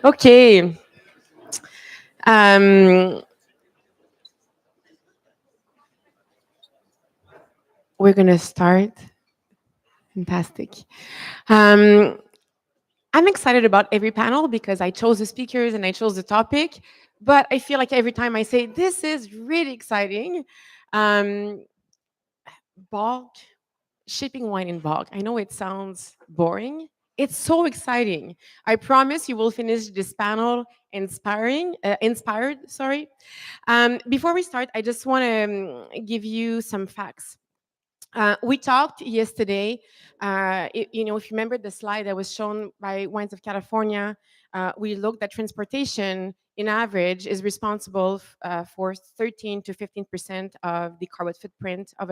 Okay. Um, we're going to start. Fantastic. Um, I'm excited about every panel because I chose the speakers and I chose the topic. But I feel like every time I say, this is really exciting, um, bulk, shipping wine in bulk. I know it sounds boring. It's so exciting. I promise you will finish this panel inspired. Sorry. Before we start, I just want to give you some facts. We talked yesterday. If you remember the slide that was shown by Wines of California, we looked at transportation. In average, is responsible for 13 to 15% of the carbon footprint of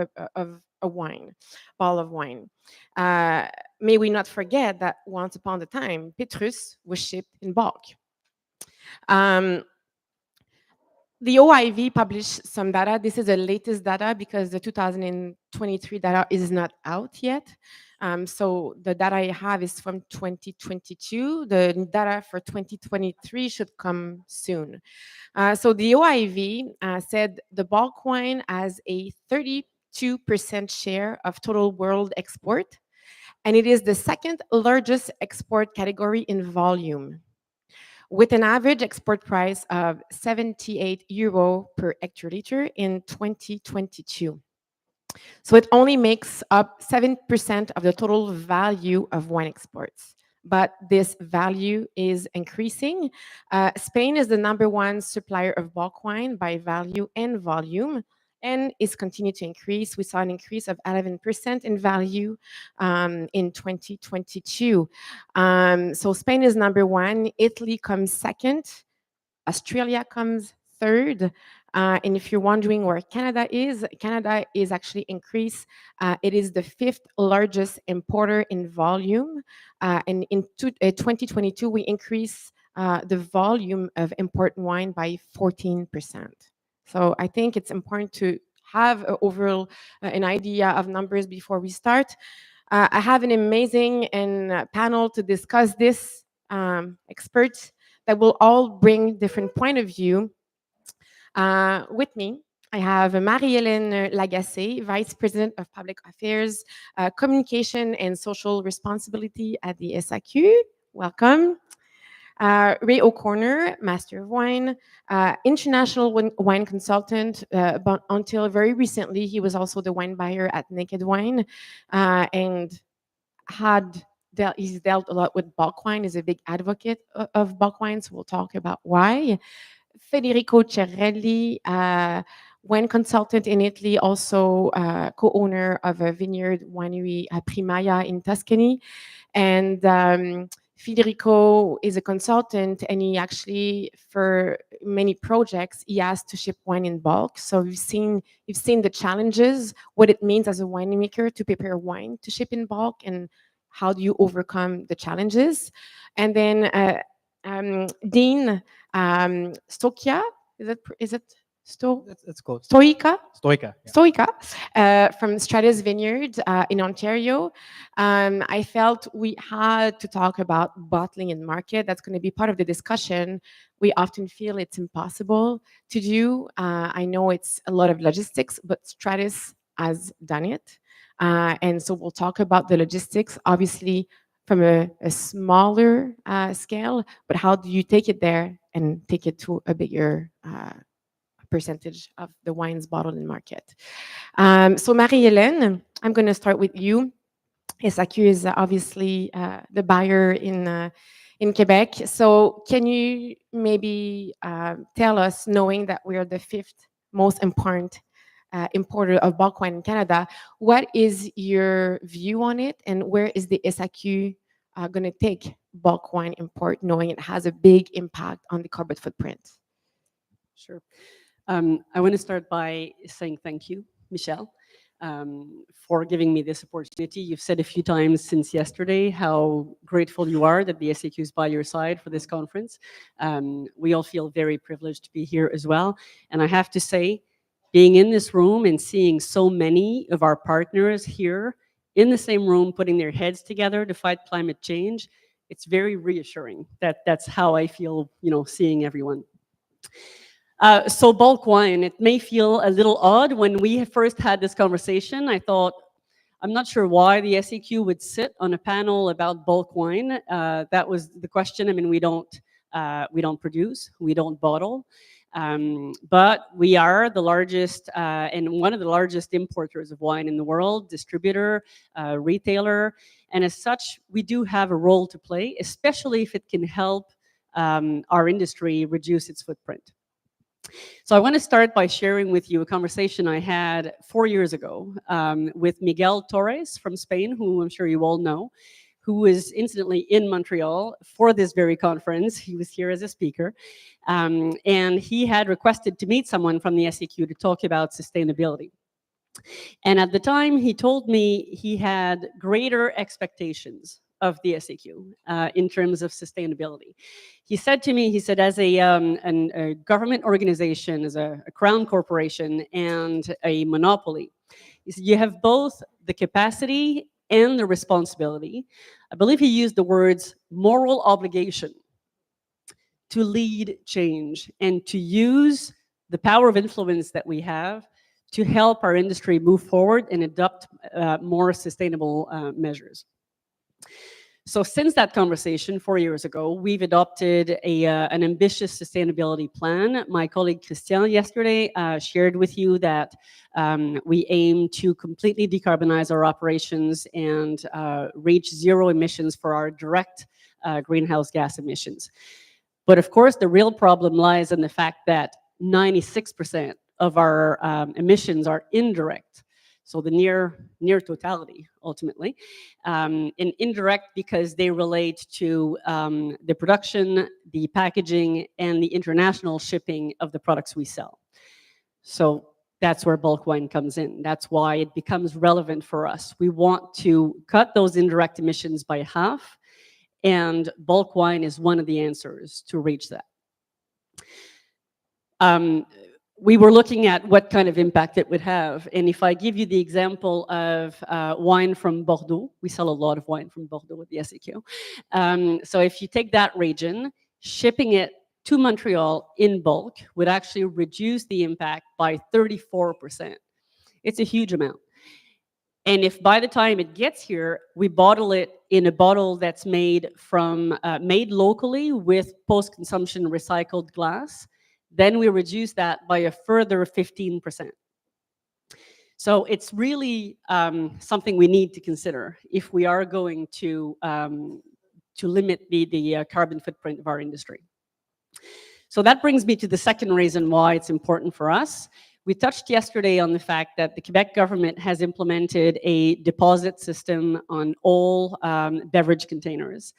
a wine, bottle of wine. Uh, May we not forget that once upon a time, Petrus was shipped in bulk. Um, the OIV published some data. This is the latest data because the 2023 data is not out yet. So the data I have is from 2022. The data for 2023 should come soon. So the OIV said the bulk wine has a 32% share of total world export, and it is the second largest export category in volume, with an average export price of 78 euro per hectoliter in 2022. So it only makes up 7% of the total value of wine exports. But this value is increasing. Spain is the number one supplier of bulk wine by value and volume, and is continuing to increase. We saw an increase of 11% in value in 2022. So Spain is number one. Italy comes second. Australia comes third. And if you're wondering where Canada is actually increased. It is the fifth largest importer in volume. And in 2022, we increased the volume of import wine by 14%. So I think it's important to have overall an idea of numbers before we start. I have an amazing panel to discuss this, experts that will all bring different point of view. With me, I have Marie-Hélène Lagacé, Vice President of Public Affairs, Communication and Social Responsibility at the SAQ. Welcome. Ray O'Connor, Master of Wine, international wine consultant, but until very recently, he was also the wine buyer at Naked Wine, and he's dealt a lot with bulk wine, is a big advocate of bulk wine, so we'll talk about why. Federico Cerelli, wine consultant in Italy, also co-owner of a vineyard winery, Primaya in Tuscany. And Federico is a consultant, and he actually, for many projects, he has to ship wine in bulk. So you've seen the challenges, what it means as a winemaker to prepare wine to ship in bulk, and how do you overcome the challenges. And then Dean Stoyka, is it It's called Stoyka? Stoyka. Yeah. Stoyka, from Stratus Vineyards in Ontario. I felt we had to talk about bottling and market. That's going to be part of the discussion. We often feel it's impossible to do. I know it's a lot of logistics, but Stratus has done it. And so we'll talk about the logistics, obviously from a smaller scale, but how do you take it there and take it to a bigger percentage of the wines bottled in market. So Marie-Hélène, I'm going to start with you. SAQ is obviously the buyer in Quebec. So can you maybe tell us, knowing that we are the fifth most important importer of bulk wine in Canada, what is your view on it, and where is the SAQ going to take bulk wine import, knowing it has a big impact on the carbon footprint? Sure. I want to start by saying thank you, Michelle, for giving me this opportunity. You've said a few times since yesterday how grateful you are that the SAQ is by your side for this conference. We all feel very privileged to be here as well. And I have to say, being in this room and seeing so many of our partners here in the same room putting their heads together to fight climate change it's very reassuring. That's how I feel, seeing everyone. So bulk wine, it may feel a little odd. When we first had this conversation, I thought, I'm not sure why the SEQ would sit on a panel about bulk wine. That was the question. I mean, we don't produce, we don't bottle, but we are the largest and one of the largest importers of wine in the world, distributor, retailer, and as such, we do have a role to play, especially if it can help our industry reduce its footprint. So I want to start by sharing with you a conversation I had 4 years ago with Miguel Torres from Spain, who I'm sure you all know, who was incidentally in Montreal for this very conference. He was here as a speaker. And he had requested to meet someone from the SEQ to talk about sustainability. And at the time, he told me he had greater expectations of the SEQ in terms of sustainability. He said to me, as a government organization, as a crown corporation and a monopoly, he said, you have both the capacity and the responsibility. I believe he used the words moral obligation to lead change and to use the power of influence that we have to help our industry move forward and adopt more sustainable measures. So since that conversation 4 years ago, we've adopted an ambitious sustainability plan. My colleague Christian yesterday shared with you that we aim to completely decarbonize our operations and reach zero emissions for our direct greenhouse gas emissions. But of course, the real problem lies in the fact that 96% of our emissions are indirect. So the near totality, ultimately, and indirect because they relate to the production, the packaging, and the international shipping of the products we sell. So that's where bulk wine comes in. That's why it becomes relevant for us. We want to cut those indirect emissions by half, and bulk wine is one of the answers to reach that. We were looking at what kind of impact it would have. And if I give you the example of wine from Bordeaux, we sell a lot of wine from Bordeaux with the SEQ. So if you take that region, shipping it to Montreal in bulk would actually reduce the impact by 34%. It's a huge amount. And if by the time it gets here, we bottle it in a bottle that's made locally with post-consumption recycled glass, then we reduce that by a further 15%. So it's really something we need to consider if we are going to limit the carbon footprint of our industry. So that brings me to the second reason why it's important for us. We touched yesterday on the fact that the Quebec government has implemented a deposit system on all beverage containers.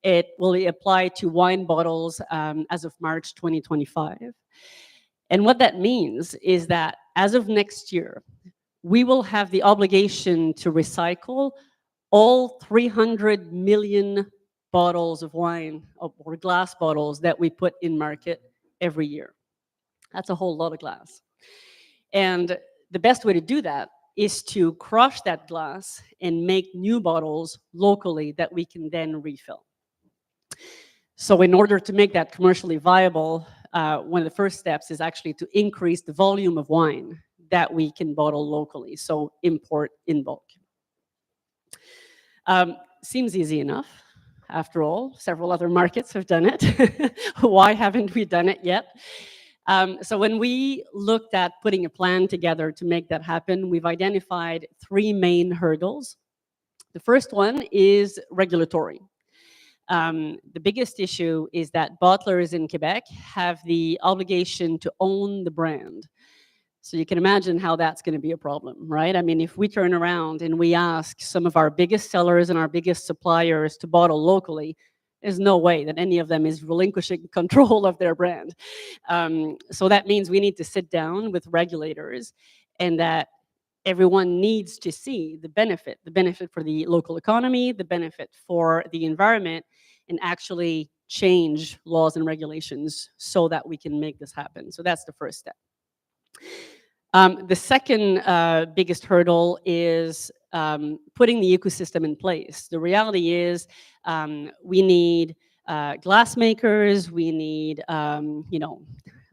It will apply to wine bottles as of March 2025. And what that means is that as of next year, we will have the obligation to recycle all 300 million bottles of wine or glass bottles that we put in market every year. That's a whole lot of glass. And the best way to do that is to crush that glass and make new bottles locally that we can then refill. So in order to make that commercially viable, one of the first steps is actually to increase the volume of wine that we can bottle locally, so import in bulk. Seems easy enough. After all, several other markets have done it. Why haven't we done it yet? So when we looked at putting a plan together to make that happen, we've identified 3 main hurdles. The first one is regulatory. The biggest issue is that bottlers in Quebec have the obligation to own the brand. So you can imagine how that's going to be a problem, right? I mean, if we turn around and we ask some of our biggest sellers and our biggest suppliers to bottle locally, there's no way that any of them is relinquishing control of their brand. So that means we need to sit down with regulators, and that everyone needs to see the benefit for the local economy, the benefit for the environment, and actually change laws and regulations so that we can make this happen. So that's the first step. The second biggest hurdle is putting the ecosystem in place. The reality is we need glass makers, we need,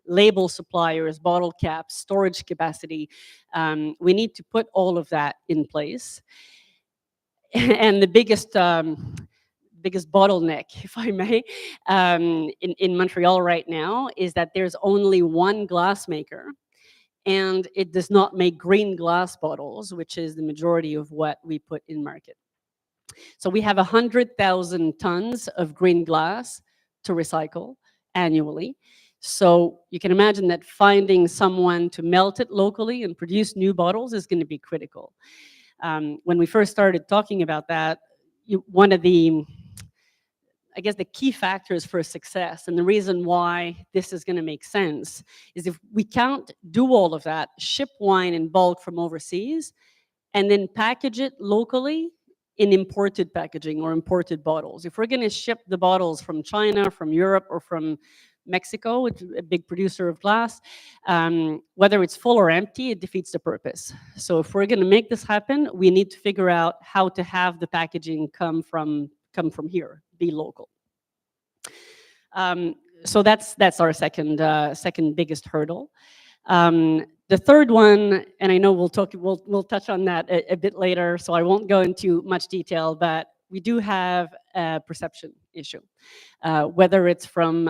label suppliers, bottle caps, storage capacity. We need to put all of that in place. And the biggest bottleneck, if I may, in Montreal right now is that there's only one glass maker, and it does not make green glass bottles, which is the majority of what we put in market. So we have 100,000 tons of green glass to recycle annually. So you can imagine that finding someone to melt it locally and produce new bottles is going to be critical. When we first started talking about that, one of the, I guess, the key factors for success, and the reason why this is going to make sense, is if we can't do all of that, ship wine in bulk from overseas, and then package it locally in imported packaging or imported bottles. If we're going to ship the bottles from China, from Europe, or from Mexico, which is a big producer of glass, whether it's full or empty, it defeats the purpose. So if we're going to make this happen, we need to figure out how to have the packaging come from here, be local. So that's our second biggest hurdle. The third one, and I know we'll touch on that a bit later, so I won't go into much detail, but we do have a perception issue, whether it's from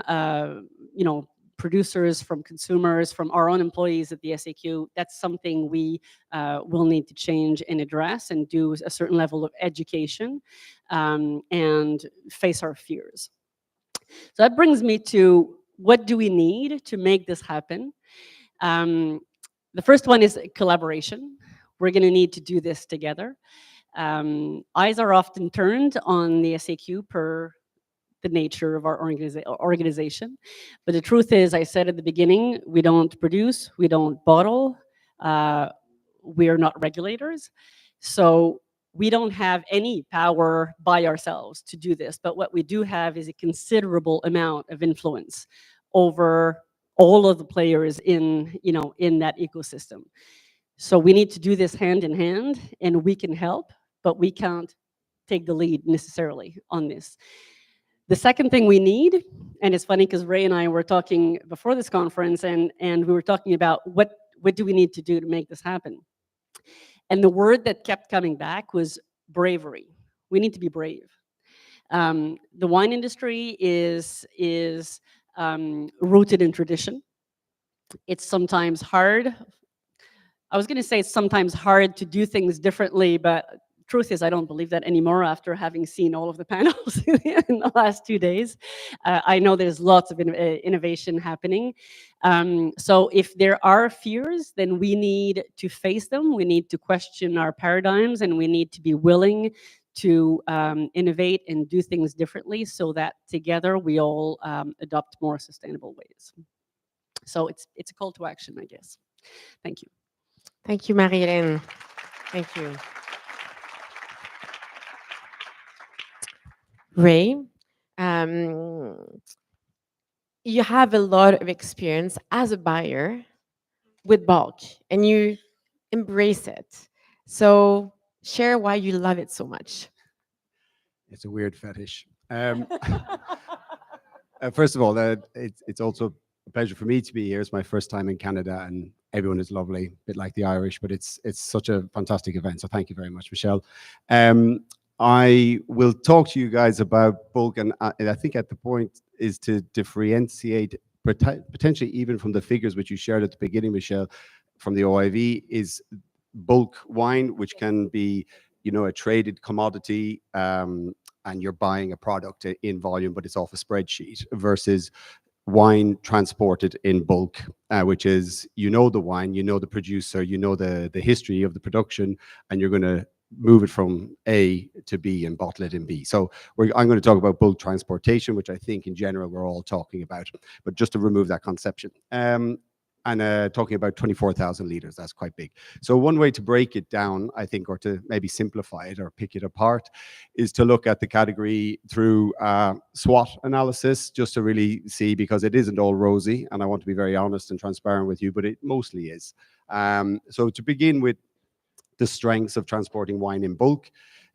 producers, from consumers, from our own employees at the SAQ. That's something we will need to change and address, and do a certain level of education and face our fears. So that brings me to, what do we need to make this happen? The first one is collaboration. We're going to need to do this together. Eyes are often turned on the SAQ per the nature of our organization. But the truth is, I said at the beginning, we don't produce, we don't bottle, we are not regulators. So we don't have any power by ourselves to do this. But what we do have is a considerable amount of influence over all of the players in that ecosystem. So we need to do this hand in hand, and we can help, but we can't take the lead necessarily on this. The second thing we need, and it's funny because Ray and I were talking before this conference, and we were talking about what do we need to do to make this happen. And the word that kept coming back was bravery. We need to be brave. The wine industry is rooted in tradition. It's sometimes hard. I was going to say it's sometimes hard to do things differently, but truth is I don't believe that anymore after having seen all of the panels in the last 2 days. I know there's lots of innovation happening. So if there are fears, then we need to face them. We need to question our paradigms, and we need to be willing to innovate and do things differently, so that together we all adopt more sustainable ways. So it's a call to action, I guess. Thank you. Thank you, Marie-Hélène. Thank you. Ray, you have a lot of experience as a buyer with bulk, and you embrace it. So share why you love it so much. It's a weird fetish. First of all, it's also a pleasure for me to be here. It's my first time in Canada, and everyone is lovely, a bit like the Irish, but it's such a fantastic event. So thank you very much, Michelle. I will talk to you guys about bulk, and I think at the point is to differentiate potentially even from the figures which you shared at the beginning, Michelle, from the OIV, is bulk wine, which can be, a traded commodity, and you're buying a product in volume, but it's off a spreadsheet, versus wine transported in bulk, which is, the wine, the producer, the history of the production, and you're going to move it from A to B and bottle it in B. So I'm going to talk about bulk transportation, which I think in general we're all talking about, but just to remove that conception. And talking about 24,000 liters, that's quite big. So one way to break it down, I think, or to maybe simplify it or pick it apart, is to look at the category through SWOT analysis, just to really see, because it isn't all rosy, and I want to be very honest and transparent with you, but it mostly is. So to begin with, the strengths of transporting wine in bulk.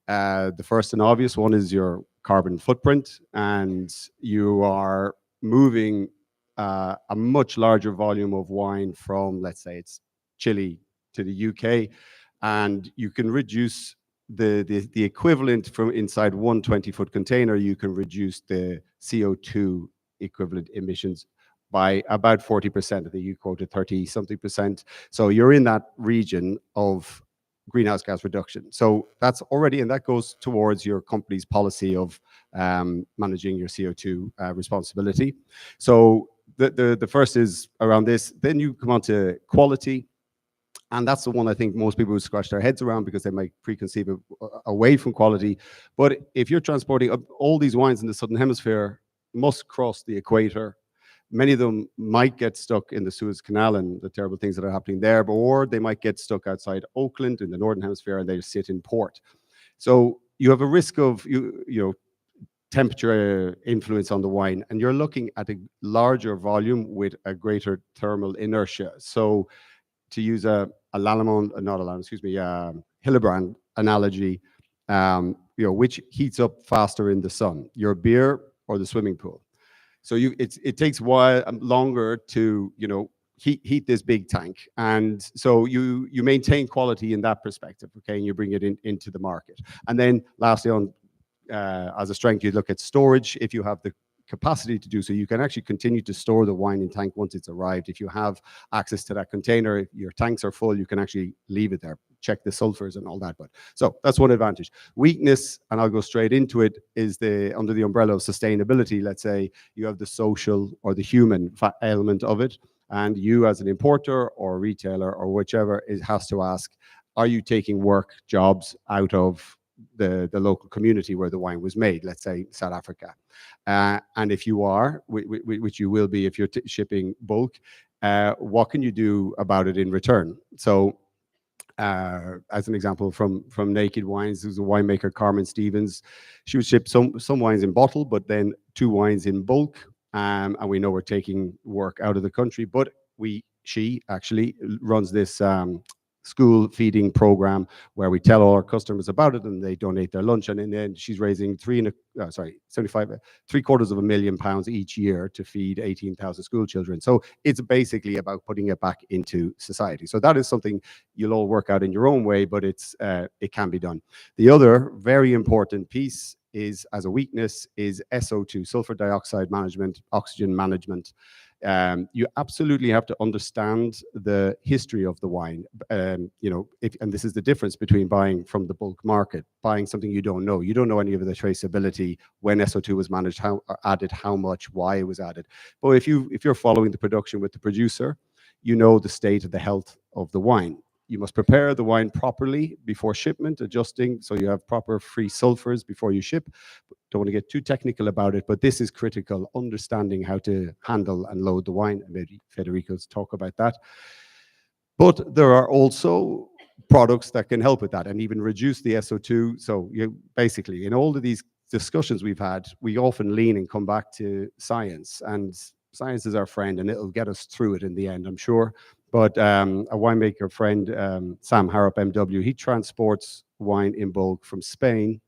The first and obvious one is your carbon footprint, and you are moving a much larger volume of wine from, let's say it's Chile to the UK, and you can reduce the equivalent from inside one 20-foot container, you can reduce the CO2 equivalent emissions by about 40%. I think you quoted 30-something%. So you're in that region of greenhouse gas reduction. So that's already, and that goes towards your company's policy of managing your CO2 responsibility. So the first is around this. Then you come on to quality. And that's the one I think most people would scratch their heads around because they might preconceive it away from quality. But if you're transporting all these wines in the Southern Hemisphere, must cross the equator. Many of them might get stuck in the Suez Canal and the terrible things that are happening there, or they might get stuck outside Oakland in the Northern Hemisphere and they sit in port. So you have a risk of temperature influence on the wine, and you're looking at a larger volume with a greater thermal inertia. So to use a Hillebrand analogy, which heats up faster in the sun, your beer or the swimming pool. So it takes a while longer to heat this big tank, and so you maintain quality in that perspective, okay, and you bring it into the market. And then lastly, on as a strength, you look at storage. If you have the capacity to do so, you can actually continue to store the wine in tank once it's arrived. If you have access to that container, if your tanks are full, you can actually leave it there, check the sulfurs and all that. But so that's one advantage. Weakness, and I'll go straight into it, is under the umbrella of sustainability. Let's say you have the social or the human element of it, and you as an importer or retailer or whichever has to ask, are you taking work, jobs out of the local community where the wine was made, let's say South Africa. And if you are, which you will be if you're shipping bulk, what can you do about it in return? So as an example from Naked Wines, there's a winemaker, Carmen Stevens. She would ship some wines in bottle, but then 2 wines in bulk. And we know we're taking work out of the country, but she actually runs this school feeding program where we tell all our customers about it and they donate their lunch, and in the end she's raising £750,000 each year to feed 18,000 school children. So it's basically about putting it back into society. So that is something you'll all work out in your own way, but it can be done. The other very important piece is, as a weakness, is SO2, sulfur dioxide management, oxygen management. You absolutely have to understand the history of the wine. And this is the difference between buying from the bulk market, buying something you don't know. You don't know any of the traceability, when SO2 was managed, added, how much, why it was added. But if you're following the production with the producer, you know the state of the health of the wine. You must prepare the wine properly before shipment, adjusting so you have proper free sulfurs before you ship. Don't want to get too technical about it, but this is critical, understanding how to handle and load the wine. Maybe Federico's talk about that. But there are also products that can help with that and even reduce the SO2. So basically, in all of these discussions we've had, we often lean and come back to science, and science is our friend and it'll get us through it in the end, I'm sure. But a winemaker friend, Sam Harrop, MW, he transports wine in bulk from Spain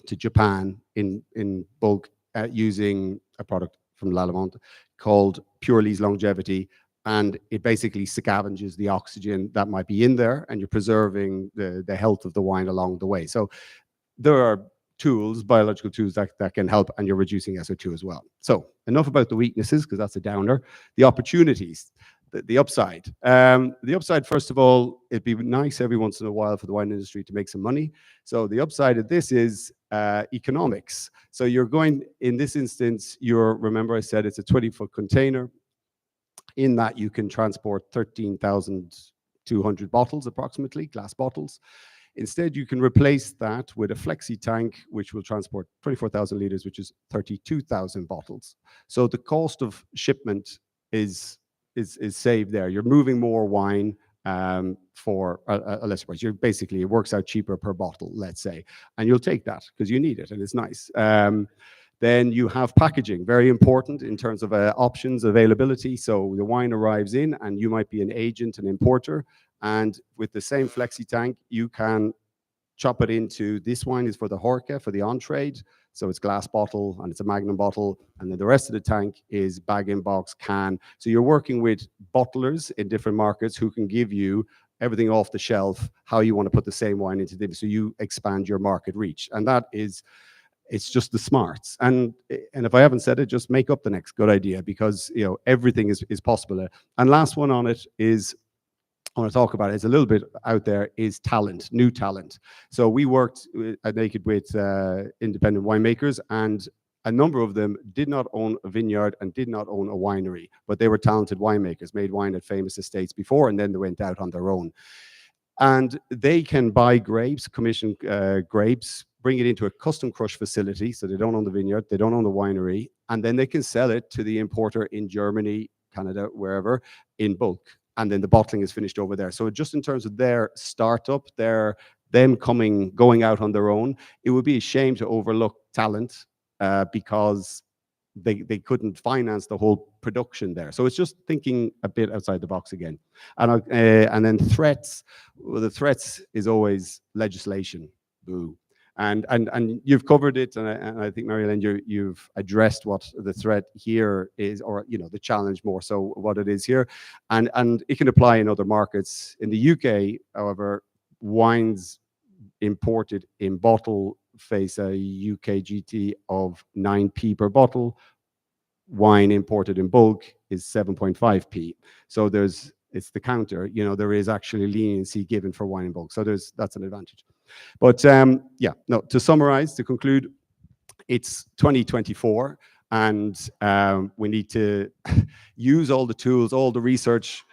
to Japan in bulk using a product from Lallemand called Pure Lees Longevity. And it basically scavenges the oxygen that might be in there, and you're preserving the health of the wine along the way. So there are tools, biological tools that can help, and you're reducing SO2 as well. So enough about the weaknesses, because that's a downer. The opportunities. The upside. The upside, first of all, it'd be nice every once in a while for the wine industry to make some money. So the upside of this is economics. So you're going, in this instance, remember I said it's a 20-foot container. In that you can transport 13,200 bottles, approximately, glass bottles. Instead, you can replace that with a flexi tank, which will transport 24,000 liters, which is 32,000 bottles. So the cost of shipment is saved there. You're moving more wine for a lesser price. It works out cheaper per bottle, let's say, and you'll take that because you need it and it's nice. Then you have packaging, very important in terms of options, availability. So the wine arrives in and you might be an agent, an importer, And with the same flexi tank, you can chop it into, this wine is for the Horca, for the on-trade. So it's glass bottle and it's a Magnum bottle. And then the rest of the tank is bag-in-box, can. So you're working with bottlers in different markets who can give you everything off the shelf, how you want to put the same wine into them. So you expand your market reach. And that is, it's just the smarts. And if I haven't said it, just make up the next good idea, because everything is possible. And last one on it is, I want to talk about it, it's a little bit out there, is talent, new talent. So we worked at Naked with independent winemakers, and a number of them did not own a vineyard and did not own a winery, but they were talented winemakers, made wine at famous estates before, and then they went out on their own. And they can buy grapes, commission grapes, bring it into a custom crush facility, so they don't own the vineyard, they don't own the winery, and then they can sell it to the importer in Germany, Canada, wherever, in bulk. And then the bottling is finished over there. So just in terms of their startup, them going out on their own, it would be a shame to overlook talent because they couldn't finance the whole production there. So it's just thinking a bit outside the box again. And then threats. Well, the threats is always legislation. Boo. And you've covered it, and I think, Marie-Hélène, you've addressed what the threat here is, or the challenge more so what it is here, and it can apply in other markets. In the UK, however, wines imported in bottle face a UK GT of 9p per bottle. Wine imported in bulk is 7.5p. So it's the counter. There is actually leniency given for wine in bulk. So that's an advantage. But to summarize, to conclude, it's 2024, and we need to use all the tools, all the research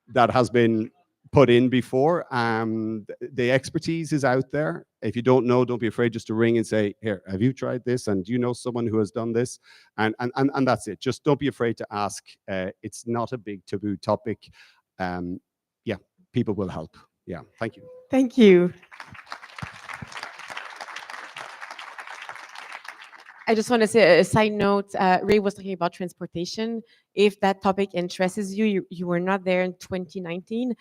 that has been put in before. The expertise is out there. If you don't know, don't be afraid just to ring and say, here, have you tried this? And do you know someone who has done this? And that's it. Just don't be afraid to ask. It's not a big taboo topic. People will help. Yeah, thank you. Thank you. I just want to say a side note. Ray was talking about transportation. If that topic interests you, you were not there in 2019.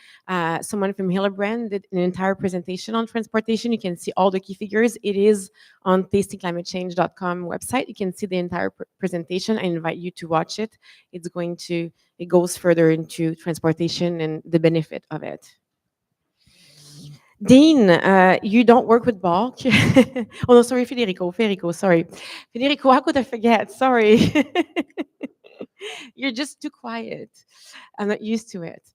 Someone from Hillebrand did an entire presentation on transportation. You can see all the key figures. It is on tastingclimatechange.com website. You can see the entire presentation. I invite you to watch it. It goes further into transportation and the benefit of it. Dean, you don't work with bulk. Oh no, sorry, Federico, sorry. Federico, how could I forget? Sorry. You're just too quiet. I'm not used to it.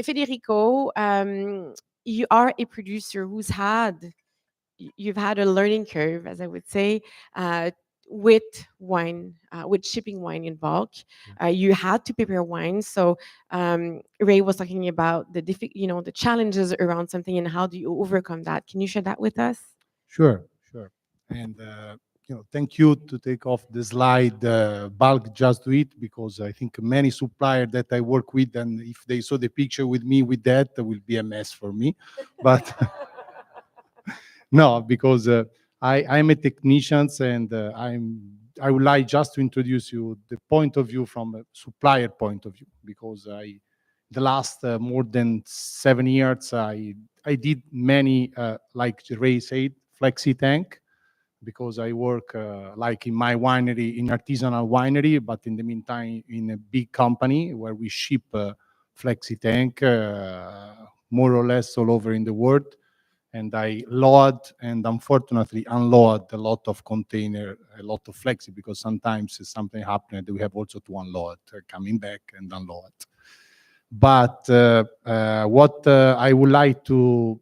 Federico, you are a producer you've had a learning curve, as I would say, with wine, with shipping wine in bulk. You had to prepare wine. So Ray was talking about the challenges around something and how do you overcome that. Can you share that with us? Sure. And thank you to take off the slide bulk just do it, because I think many suppliers that I work with, and if they saw the picture with me with that, it will be a mess for me. But no, because I'm a technician, and I would like just to introduce you the point of view from a supplier point of view, because the last more than 7 years I did many like Ray said, flexi tank, because I work like in my winery, in artisanal winery, but in the meantime in a big company where we ship flexi tank more or less all over in the world. And I load and unfortunately unload a lot of container, a lot of flexi, because sometimes something happened we have also to unload, coming back and unload. But what I would like to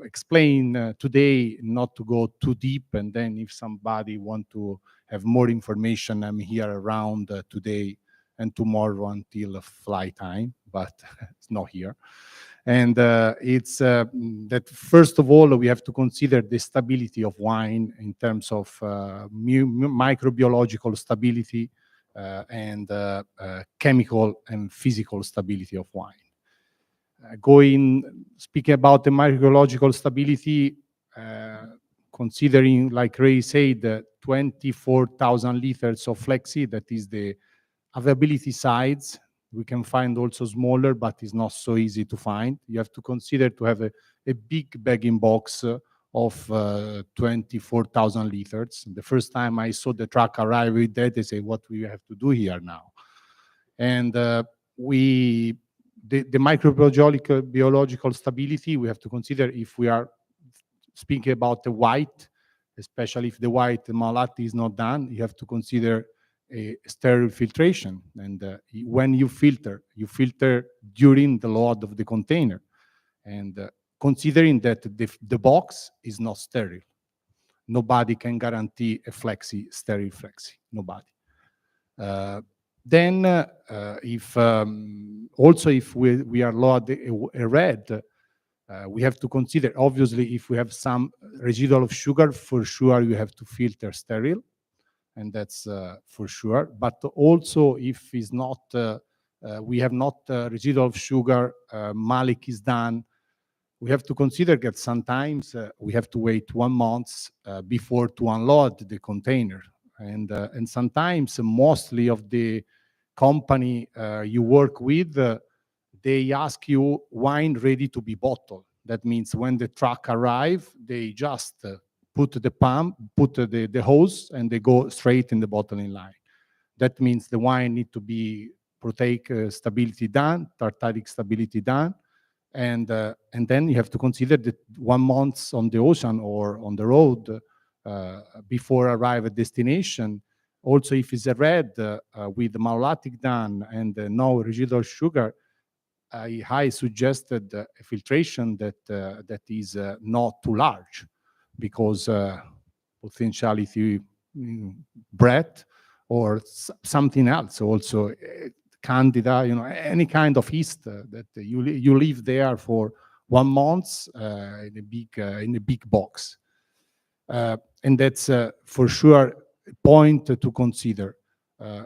explain today, not to go too deep, and then if somebody want to have more information, I'm here around today and tomorrow until flight time, but it's not here. And it's that first of all, we have to consider the stability of wine in terms of microbiological stability and chemical and physical stability of wine. Speaking about the microbiological stability, considering, like Ray said, 24,000 liters of flexi, that is the availability size We can find also smaller, but it's not so easy to find. You have to consider to have a big bagging box of 24,000 liters. The first time I saw the truck arrive with that, I say, what we have to do here now? And the microbiological stability, we have to consider if we are speaking about the white, especially if the white malati is not done, you have to consider a sterile filtration. And when you filter during the load of the container. And considering that the box is not sterile. Nobody can guarantee a sterile flexi, nobody. Then if we are loading a red, we have to consider, obviously, if we have some residual of sugar, for sure you have to filter sterile, and that's for sure. But also if it's not, we have not residual of sugar, malic is done, we have to consider that sometimes we have to wait 1 month before to unload the container. And sometimes, mostly of the company you work with, they ask you wine ready to be bottled. That means when the truck arrive, they just put the pump, put the hose, and they go straight in the bottling line. That means the wine need to be proteic stability done, tartaric stability done, and then you have to consider that 1 month on the ocean or on the road before arrive at destination. Also, if it's a red with malolactic done and no residual sugar, I suggested a filtration that is not too large, because potentiality breath or something else, also candida, any kind of yeast that you leave there for 1 month in a big box, and that's for sure a point to consider.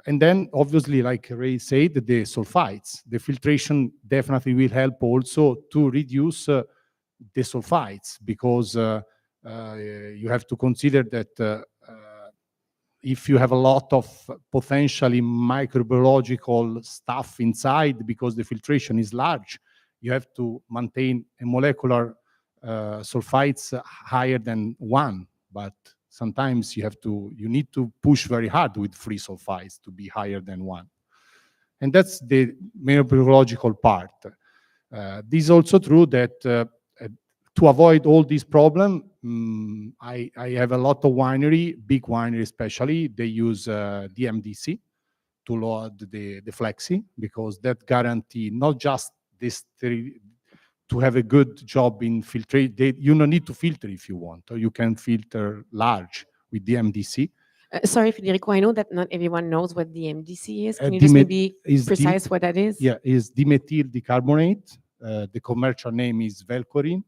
And then, obviously, like Ray said, the sulfites, the filtration definitely will help also to reduce the sulfites, because you have to consider that if you have a lot of potentially microbiological stuff inside, because the filtration is large, you have to maintain a molecular sulfites higher than 1, but sometimes you need to push very hard with free sulfites to be higher than 1. And that's the microbiological part. This is also true that to avoid all this problem, I have a lot of winery, big winery especially, they use DMDC to load the flexi, because that guarantee not just this to have a good job in filtrate. You don't need to filter if you want, or you can filter large with DMDC. Sorry, Federico, I know that not everyone knows what the MDC is. Can you just maybe precise what that is? Yeah, is dimethyl dicarbonate. The commercial name is Velcorin,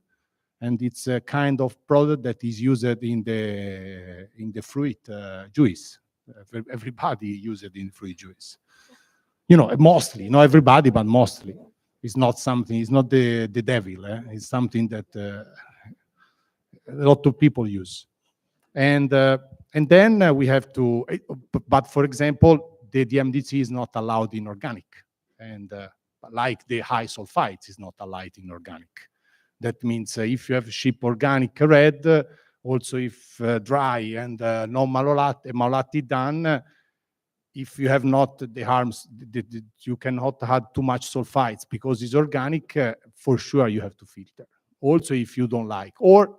and it's a kind of product that is used in the fruit juice. Everybody uses it in fruit juice. Mostly, not everybody, but mostly. It's not something. It's not the devil. It's something that a lot of people use. And then we have to. But for example, the DMDC is not allowed in organic, and like the high sulfites is not allowed in organic. That means if you have cheap organic red, also if dry and no malolactic done, if you have not the harms, you cannot add too much sulfites, because it's organic, for sure you have to filter. Also, if you don't like, or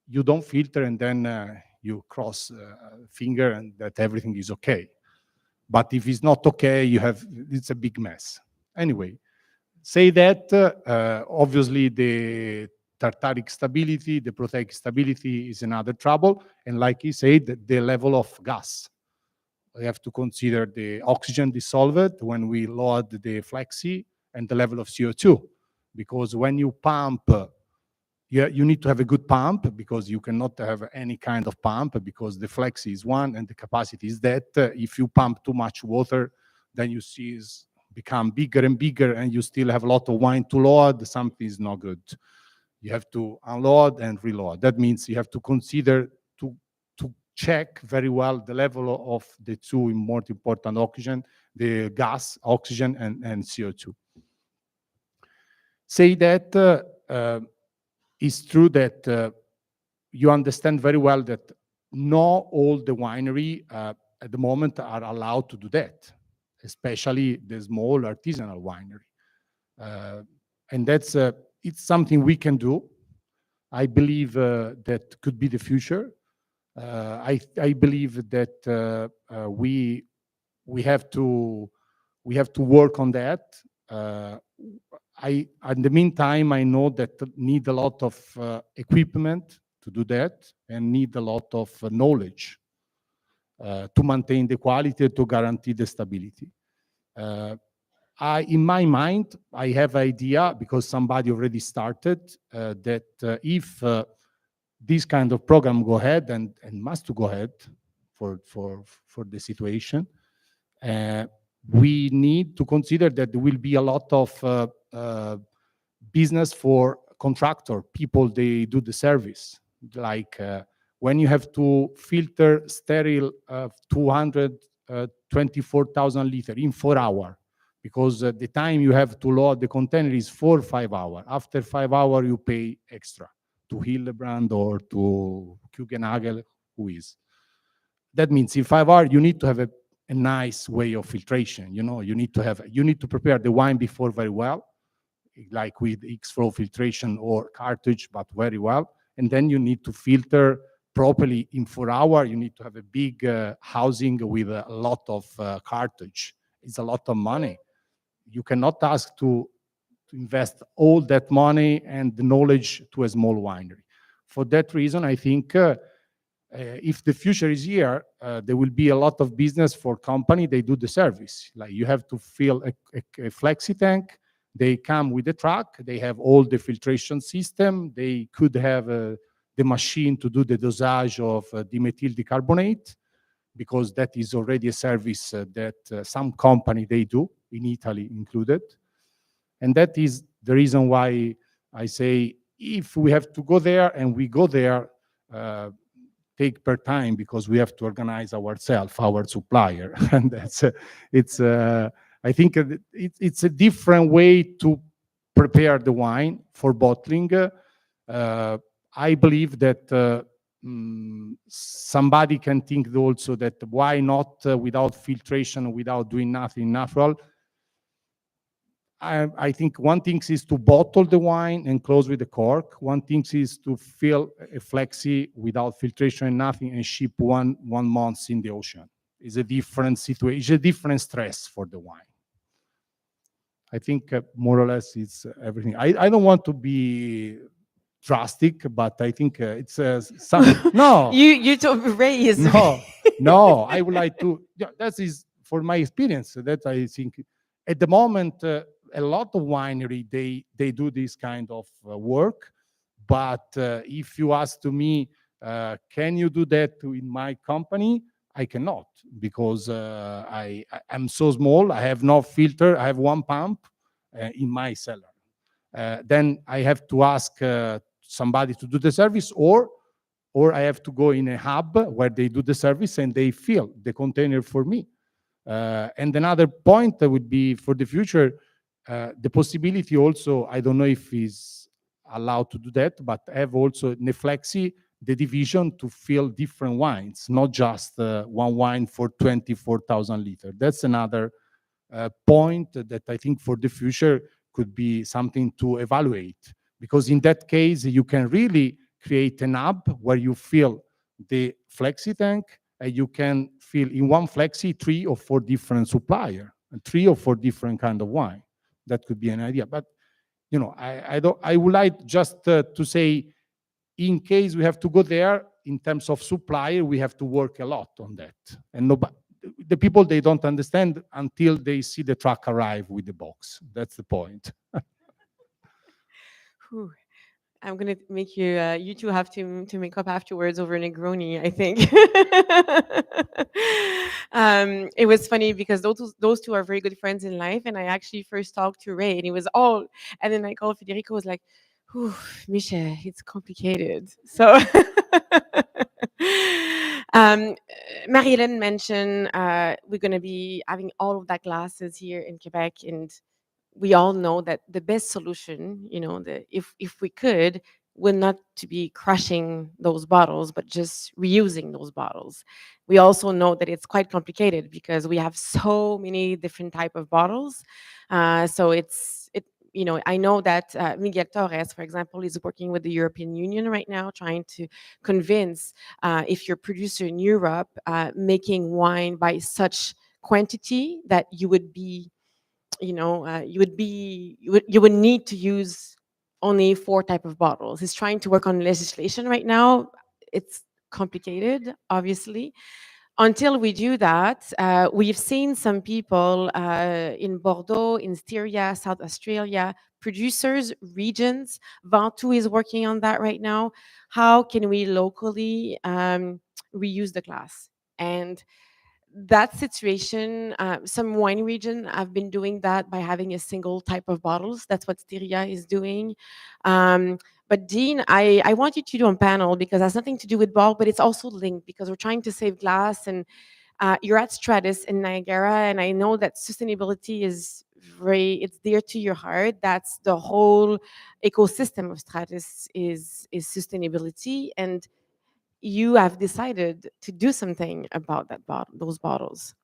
you don't filter and then you cross finger and that everything is okay. But if it's not okay, it's a big mess. Anyway, say that, obviously the tartaric stability, the proteic stability is another trouble. And like he said, the level of gas. We have to consider the oxygen dissolved when we load the flexi and the level of CO2. Because when you pump, you need to have a good pump, because you cannot have any kind of pump, because the flexi is 1 and the capacity is that. If you pump too much water, then you see it's become bigger and bigger, and you still have a lot of wine to load. Something is not good. You have to unload and reload. That means you have to consider to check very well the level of the two most important oxygen, the gas, oxygen, and CO2. Say that it's true that you understand very well that not all the winery at the moment are allowed to do that, especially the small artisanal winery. And that's it's something we can do. I believe that could be the future. I believe that we have to work on that. In the meantime, I know that need a lot of equipment to do that, and need a lot of knowledge to maintain the quality, to guarantee the stability. In my mind, I have idea, because somebody already started, that if this kind of program go ahead, and must go ahead for the situation, we need to consider that there will be a lot of business for contractor people. They do the service, like when you have to filter sterile 224,000 liters in 4 hours, because the time you have to load the container is 4 or 5 hours. After 5 hours, you pay extra to Hildebrand or to Kugenagel, who is. That means in 5 hours, you need to have a nice way of filtration. You know, you need to prepare the wine before very well, like with X-flow filtration or cartridge, but very well. And then you need to filter properly in 4 hours. You need to have a big housing with a lot of cartridge. It's a lot of money. You cannot ask to invest all that money and the knowledge to a small winery. For that reason, I think if the future is here, there will be a lot of business for company. They do the service. Like you have to fill a flexi tank. They come with the truck. They have all the filtration system. They could have the machine to do the dosage of dimethyl dicarbonate, because that is already a service that some company they do, in Italy included. And that is the reason why I say, if we have to go there, and we go there, take per time, because we have to organize ourselves, our supplier. And that's I think it's a different way to prepare the wine for bottling. I believe that somebody can think also that why not without filtration, without doing nothing natural. I think one thing is to bottle the wine and close with the cork. One thing is to fill a flexi without filtration and nothing and ship one month in the ocean. It's a different situation, it's a different stress for the wine. I think more or less it's everything. I don't want to be drastic, but I think it's some. No, you told Ray is no. I would like to. Yeah, that is for my experience. That I think at the moment a lot of winery they do this kind of work, but if you ask to me, can you do that in my company? I cannot, because I'm so small. I have no filter. I have one pump in my cellar. Then I have to ask somebody to do the service, or I have to go in a hub where they do the service and they fill the container for me. And another point that would be for the future, the possibility also, I don't know if is allowed to do that, but have also Neflexi, the division to fill different wines, not just one wine for 24,000 liters. That's another point that I think for the future could be something to evaluate, because in that case, you can really create an hub where you fill the flexi tank, and you can fill in one flexi 3 or 4 different suppliers, and 3 or 4 different kind of wine. That could be an idea. But you know, I would like just to say, in case we have to go there, in terms of supplier, we have to work a lot on that. And the people, they don't understand until they see the truck arrive with the box. That's the point. I'm gonna make you you two have to make up afterwards over Negroni, I think. It was funny because those two are very good friends in life, and I actually first talked to Ray, and he was all, and then I called Federico, was like, "Whew, Misha, it's complicated." So um, Marie-Hélène mentioned we're going to be having all of that glasses here in Quebec, and we all know that the best solution, if we could, would not to be crushing those bottles, but just reusing those bottles. We also know that it's quite complicated because we have so many different type of bottles. So I know that Miguel Torres, for example, is working with the European Union right now, trying to convince if you're a producer in Europe, making wine by such quantity that you would be you would need to use only 4 type of bottles. He's trying to work on legislation right now. It's complicated, obviously. Until we do that, we've seen some people in Bordeaux, in Styria, South Australia, producers, regions. Ventoux is working on that right now. How can we locally reuse the glass? And that situation, some wine region have been doing that by having a single type of bottles. That's what Styria is doing. But Dean, I want you to do a panel because it has nothing to do with bulk, but it's also linked because we're trying to save glass, and you're at Stratus in Niagara, and I know that sustainability is it's dear to your heart. That's the whole ecosystem of Stratus is sustainability, and you have decided to do something about those bottles.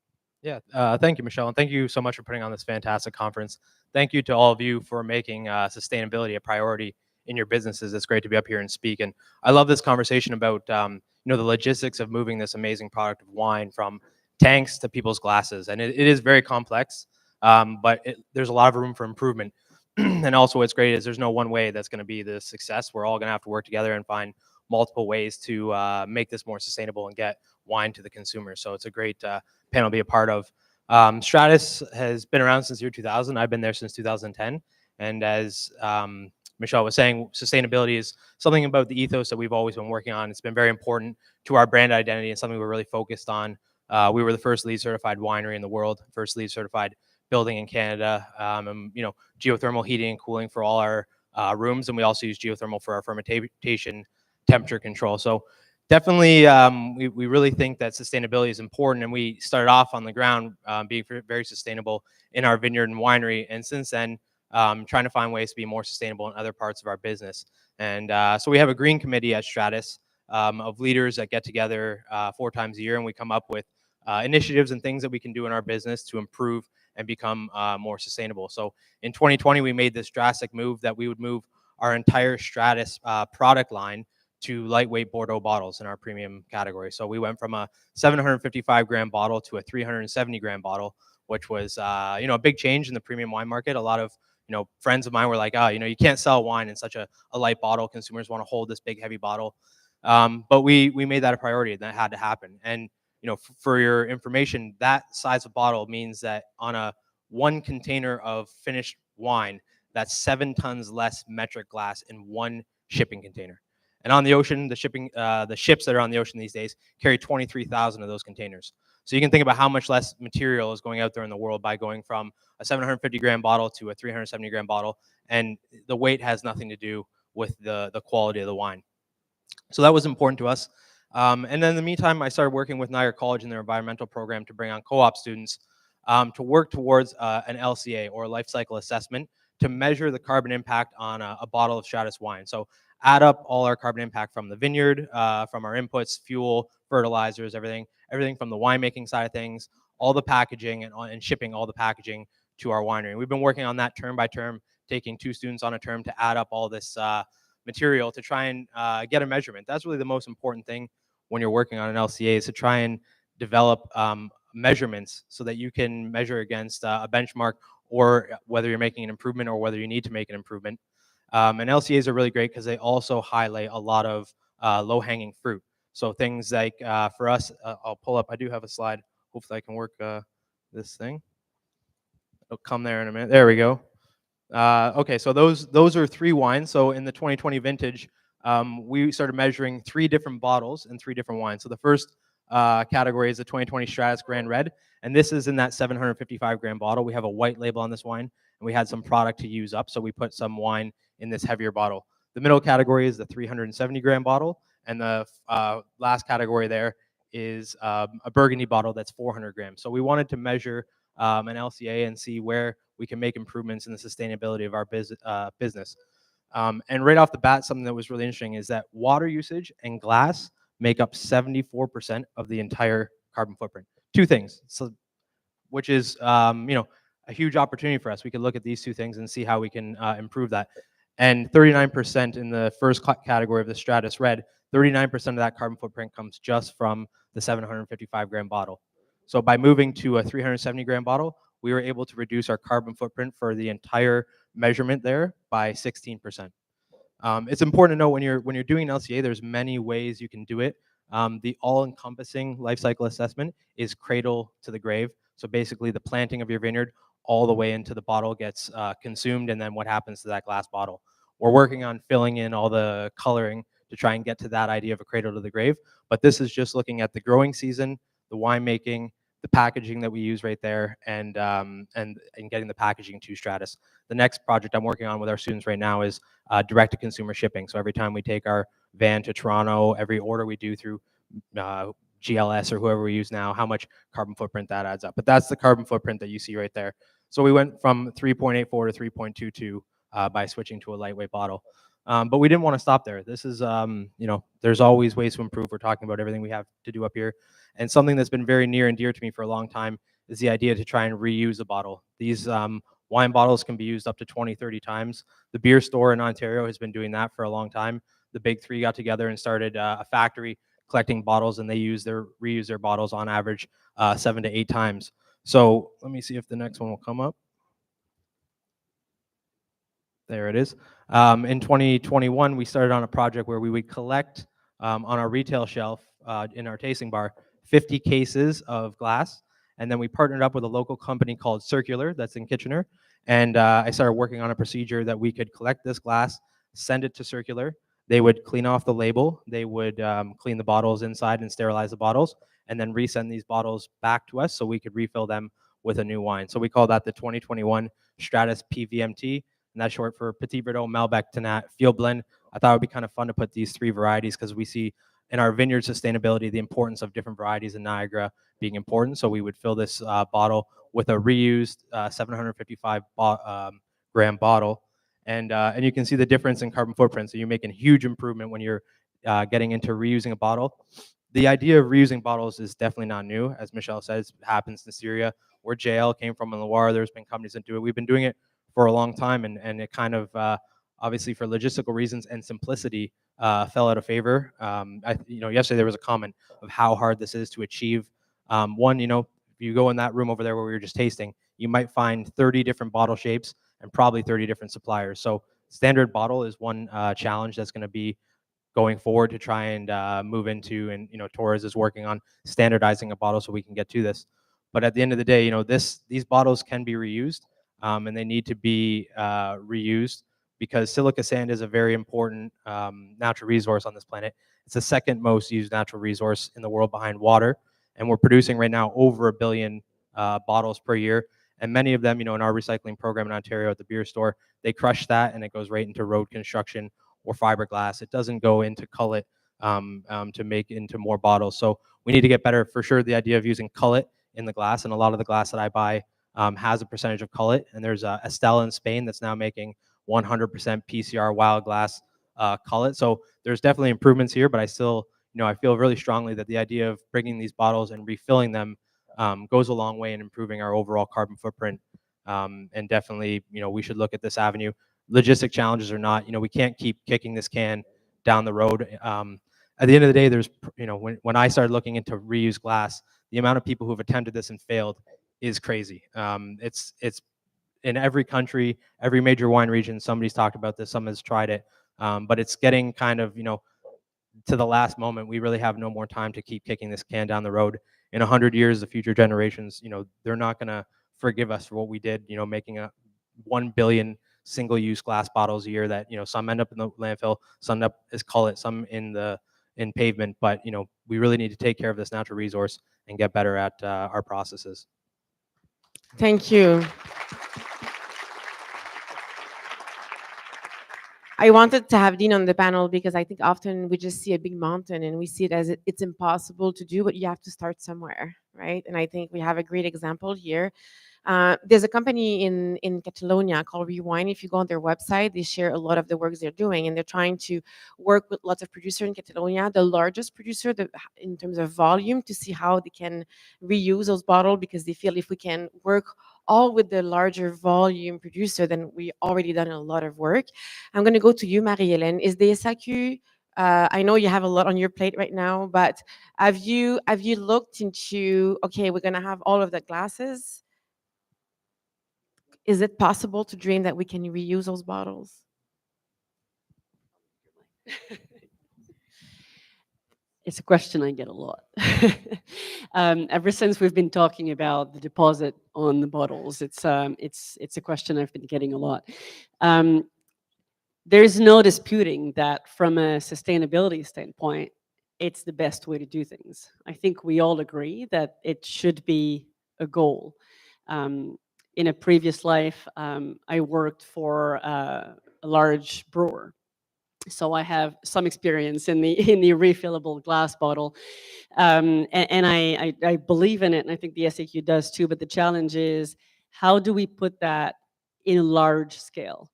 Yeah, thank you, Michelle, and thank you so much for putting on this fantastic conference. Thank you to all of you for making sustainability a priority in your businesses. It's great to be up here and speak, and I love this conversation about the logistics of moving this amazing product of wine from tanks to people's glasses, and it is very complex, but there's a lot of room for improvement. And also, what's great is there's no one way that's going to be the success. We're all going to have to work together and find multiple ways to make this more sustainable and get wine to the consumer. So it's a great panel to be a part of. Stratus has been around since the year 2000. I've been there since 2010. And as Michelle was saying, sustainability is something about the ethos that we've always been working on. It's been very important to our brand identity and something we're really focused on. We were the first LEED certified winery in the world, first LEED certified building in Canada, and geothermal heating and cooling for all our rooms. And we also use geothermal for our fermentation temperature control. So definitely, we really think that sustainability is important, and we started off on the ground being very sustainable in our vineyard and winery, and since then, trying to find ways to be more sustainable in other parts of our business. And so we have a green committee at Stratus of leaders that get together 4 times a year, and we come up with initiatives and things that we can do in our business to improve and become more sustainable. So in 2020, we made this drastic move that we would move our entire Stratus product line to lightweight Bordeaux bottles in our premium category. So we went from a 755 gram bottle to a 370 gram bottle, which was a big change in the premium wine market. A lot of friends of mine were like, you can't sell wine in such a light bottle. Consumers want to hold this big heavy bottle. But we made that a priority, and that had to happen. And for your information, that size of bottle means that on a 1 container of finished wine, that's 7 tons less metric glass in 1 shipping container. And on the ocean, the ships that are on the ocean these days carry 23,000 of those containers. So you can think about how much less material is going out there in the world by going from a 750 gram bottle to a 370 gram bottle. And the weight has nothing to do with the quality of the wine. So that was important to us. And then in the meantime, I started working with Niagara College in their environmental program to bring on co-op students to work towards an LCA, or a life cycle assessment, to measure the carbon impact on a bottle of Stratus wine. So add up all our carbon impact from the vineyard, from our inputs, fuel, fertilizers, everything from the winemaking side of things, all the packaging, and shipping all the packaging to our winery. And we've been working on that term by term, taking 2 students on a term to add up all this material to try and get a measurement. That's really the most important thing when you're working on an LCA, is to try and develop measurements so that you can measure against a benchmark, or whether you're making an improvement or whether you need to make an improvement. And LCAs are really great because they also highlight a lot of low-hanging fruit. So things like, for us, I'll pull up, I do have a slide. Hopefully I can work this thing. It'll come there in a minute. There we go. Okay, so those are 3 wines. So in the 2020 vintage, we started measuring 3 different bottles and 3 different wines. So the first category is the 2020 Stratus Grand Red, and this is in that 755 gram bottle. We have a white label on this wine, and we had some product to use up, so we put some wine in this heavier bottle. The middle category is the 370 gram bottle, And the last category there is a Burgundy bottle that's 400 grams. So we wanted to measure an LCA and see where we can make improvements in the sustainability of our business. And right off the bat, something that was really interesting is that water usage and glass make up 74% of the entire carbon footprint. Two things, so, which is a huge opportunity for us. We could look at these two things and see how we can improve that. And 39% in the first category of the Stratus Red, 39% of that carbon footprint comes just from the 755 gram bottle. So by moving to a 370 gram bottle, we were able to reduce our carbon footprint for the entire measurement there by 16%. It's important to know when you're doing LCA, there's many ways you can do it. The all-encompassing life cycle assessment is cradle to the grave. So basically the planting of your vineyard all the way into the bottle gets consumed, and then what happens to that glass bottle. We're working on filling in all the coloring to try and get to that idea of a cradle to the grave. But this is just looking at the growing season, the winemaking, the packaging that we use right there, and getting the packaging to Stratus. The next project I'm working on with our students right now is direct-to-consumer shipping. So every time we take our van to Toronto, every order we do through GLS or whoever we use now, how much carbon footprint that adds up. But that's the carbon footprint that you see right there. So we went from 3.84 to 3.22 by switching to a lightweight bottle. But we didn't want to stop there. This is, there's always ways to improve. We're talking about everything we have to do up here. And something that's been very near and dear to me for a long time is the idea to try and reuse a bottle. These wine bottles can be used up to 20, 30 times. The beer store in Ontario has been doing that for a long time. The big three got together and started a factory collecting bottles, and they reuse their bottles on average 7 to 8 times. So let me see if the next one will come up. There it is. In 2021, we started on a project where we would collect on our retail shelf in our tasting bar 50 cases of glass. And then we partnered up with a local company called Circular that's in Kitchener. And I started working on a procedure that we could collect this glass, send it to Circular. They would clean off the label. They would clean the bottles inside and sterilize the bottles, and then resend these bottles back to us so we could refill them with a new wine. So we call that the 2021 Stratus PVMT. And that's short for Petit Verdot, Malbec, Tannat, Field Blend. I thought it would be kind of fun to put these 3 varieties because we see in our vineyard sustainability the importance of different varieties in Niagara being important. So we would fill this bottle with a reused 755 gram bottle. And you can see the difference in carbon footprint. So you're making a huge improvement when you're getting into reusing a bottle. The idea of reusing bottles is definitely not new. As Michelle says, it happens in Syria, where JL came from in Loire. There's been companies that do it. We've been doing it for a long time, and it kind of obviously for logistical reasons and simplicity fell out of favor. Yesterday there was a comment of how hard this is to achieve. If you go in that room over there where we were just tasting, you might find 30 different bottle shapes and probably 30 different suppliers. So standard bottle is one challenge that's going to be going forward to try and move into, and Torres is working on standardizing a bottle so we can get to this. But at the end of the day, these bottles can be reused. And they need to be reused because silica sand is a very important natural resource on this planet. It's the second most used natural resource in the world behind water. And we're producing right now over 1 billion bottles per year. And many of them, in our recycling program in Ontario at the beer store, they crush that and it goes right into road construction or fiberglass. It doesn't go into cullet to make into more bottles. So we need to get better. For sure, the idea of using cullet in the glass, and a lot of the glass that I buy has a percentage of cullet, and there's Estelle in Spain that's now making 100% PCR wild glass cullet. So there's definitely improvements here, but I still, I feel really strongly that the idea of bringing these bottles and refilling them goes a long way in improving our overall carbon footprint. And definitely, we should look at this avenue. Logistic challenges or not, we can't keep kicking this can down the road. At the end of the day, there's, when I started looking into reused glass, the amount of people who have attempted this and failed is crazy. It's in every country, every major wine region, somebody's talked about this, someone has tried it, but it's getting kind of, to the last moment. We really have no more time to keep kicking this can down the road. In 100 years, the future generations, they're not gonna forgive us for what we did, making 1 billion single-use glass bottles a year that, some end up in the landfill, some end up as cullet, some in pavement, but, we really need to take care of this natural resource and get better at our processes. Thank you. I wanted to have Dean on the panel because I think often we just see a big mountain and we see it as it's impossible to do, but you have to start somewhere, right? And I think we have a great example here. There's a company in Catalonia called Rewind. If you go on their website, they share a lot of the works they're doing, and they're trying to work with lots of producers in Catalonia, the largest producer in terms of volume, to see how they can reuse those bottles, because they feel if we can work all with the larger volume producer, then we already done a lot of work. I'm going to go to you, Marie-Hélène. Is the SAQ, I know you have a lot on your plate right now, but have you looked into, okay, we're going to have all of the glasses. Is it possible to dream that we can reuse those bottles? It's a question I get a lot. Ever since we've been talking about the deposit on the bottles, it's a question I've been getting a lot. There's no disputing that from a sustainability standpoint, it's the best way to do things. I think we all agree that it should be a goal. In a previous life, I worked for a large brewer. So I have some experience in the refillable glass bottle, and I believe in it, and I think the SAQ does too. But the challenge is, how do we put that in a large scale?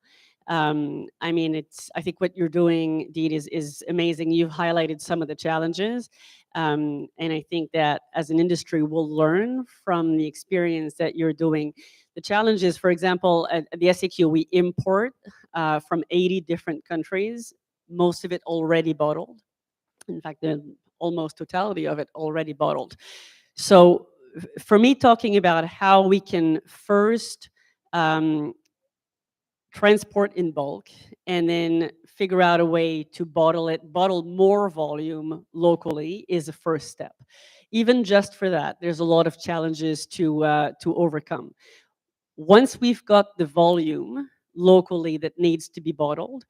I mean, I think what you're doing, Deed, is amazing. You've highlighted some of the challenges, and I think that as an industry, we'll learn from the experience that you're doing. The challenge is, for example, at the SAQ, we import from 80 different countries, most of it already bottled. In fact, the almost totality of it already bottled. So for me, talking about how we can first transport in bulk and then figure out a way to bottle more volume locally is a first step. Even just for that, there's a lot of challenges to overcome. Once we've got the volume locally that needs to be bottled,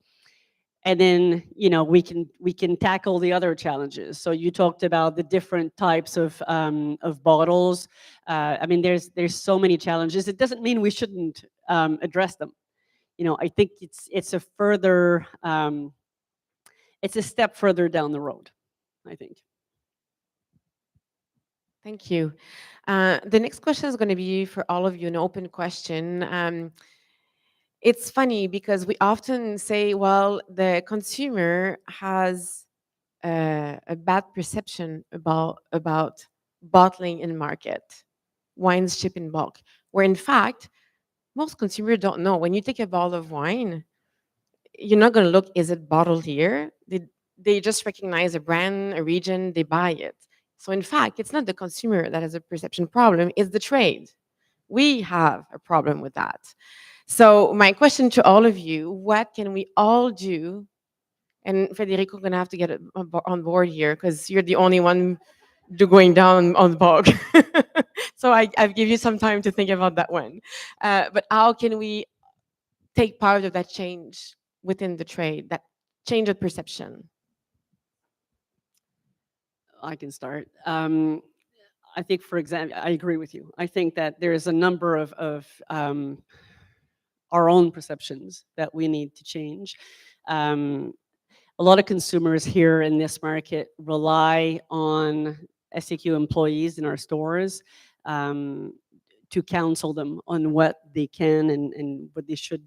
and then we can tackle the other challenges. So you talked about the different types of bottles. I mean, there's so many challenges. It doesn't mean we shouldn't address them. I think it's a further it's a step further down the road, I think. Thank you. The next question is going to be for all of you, an open question. It's funny because we often say, well, the consumer has a bad perception about bottling in market, wines shipped in bulk, where in fact, most consumers don't know. When you take a bottle of wine, you're not going to look, is it bottled here? They just recognize a brand, a region, they buy it. So in fact, it's not the consumer that has a perception problem, it's the trade. We have a problem with that. So my question to all of you, what can we all do? And Federico, going to have to get on board here because you're the only one going down on the bog. So I've give you some time to think about that one. But how can we take part of that change within the trade, that change of perception? I can start. I think, for example, I agree with you. I think that there is a number of our own perceptions that we need to change. A lot of consumers here in this market rely on SAQ employees in our stores to counsel them on what they can and what they should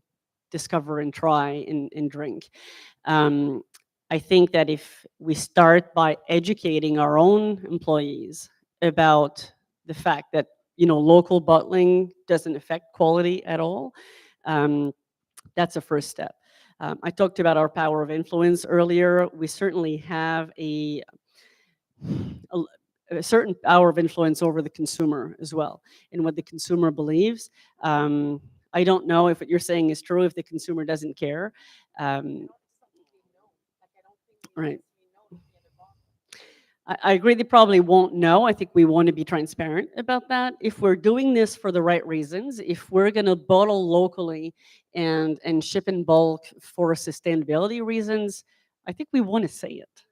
discover and try and drink. I think that if we start by educating our own employees about the fact that local bottling doesn't affect quality at all, that's a first step. I talked about our power of influence earlier. We certainly have a certain power of influence over the consumer as well, and what the consumer believes. I don't know if what you're saying is true, if the consumer doesn't care. Right. I agree they probably won't know. I think we want to be transparent about that. If we're doing this for the right reasons, if we're going to bottle locally and ship in bulk for sustainability reasons, I think we want to say it.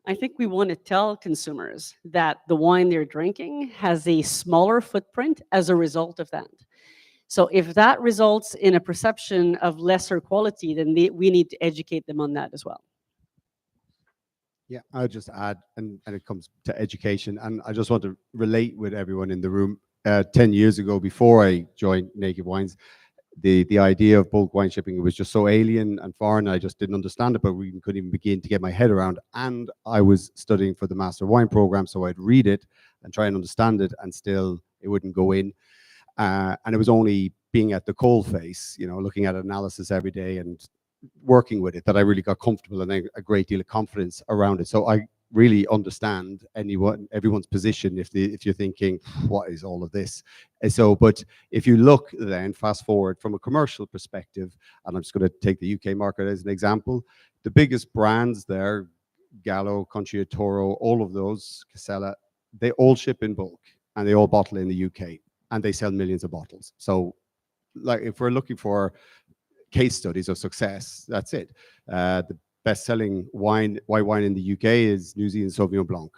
I think we want to tell consumers that the wine they're drinking has a smaller footprint as a result of that. So if that results in a perception of lesser quality, then we need to educate them on that as well. Yeah, I'll just add, and it comes to education, and I just want to relate with everyone in the room. 10 years ago, before I joined Naked Wines, the idea of bulk wine shipping was just so alien and foreign. I just didn't understand it, but we couldn't even begin to get my head around. And I was studying for the Master Wine program, so I'd read it and try and understand it, and still it wouldn't go in. And it was only being at the coalface, you know, looking at analysis every day and working with it, that I really got comfortable and a great deal of confidence around it. So I really understand everyone's position if you're thinking, what is all of this? And so, but if you look then, fast forward from a commercial perspective, and I'm just going to take the UK market as an example, the biggest brands there, Gallo, Concha Toro, all of those, Casella, they all ship in bulk and they all bottle in the UK and they sell millions of bottles. So like if we're looking for case studies of success, that's it. The best-selling white wine in the UK is New Zealand Sauvignon Blanc,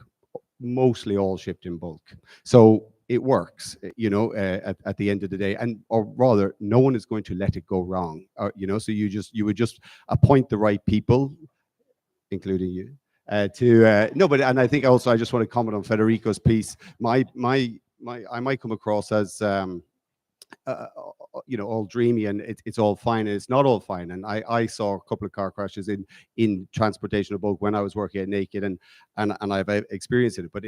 mostly all shipped in bulk. So it works, you know, at the end of the day, or rather, no one is going to let it go wrong, you know. So you would just appoint the right people, including you, no. But and I think also I just want to comment on Federico's piece. I might come across as you know, all dreamy and it's all fine, and it's not all fine. And I saw a couple of car crashes in transportation of bulk when I was working at Naked, and I've experienced it. But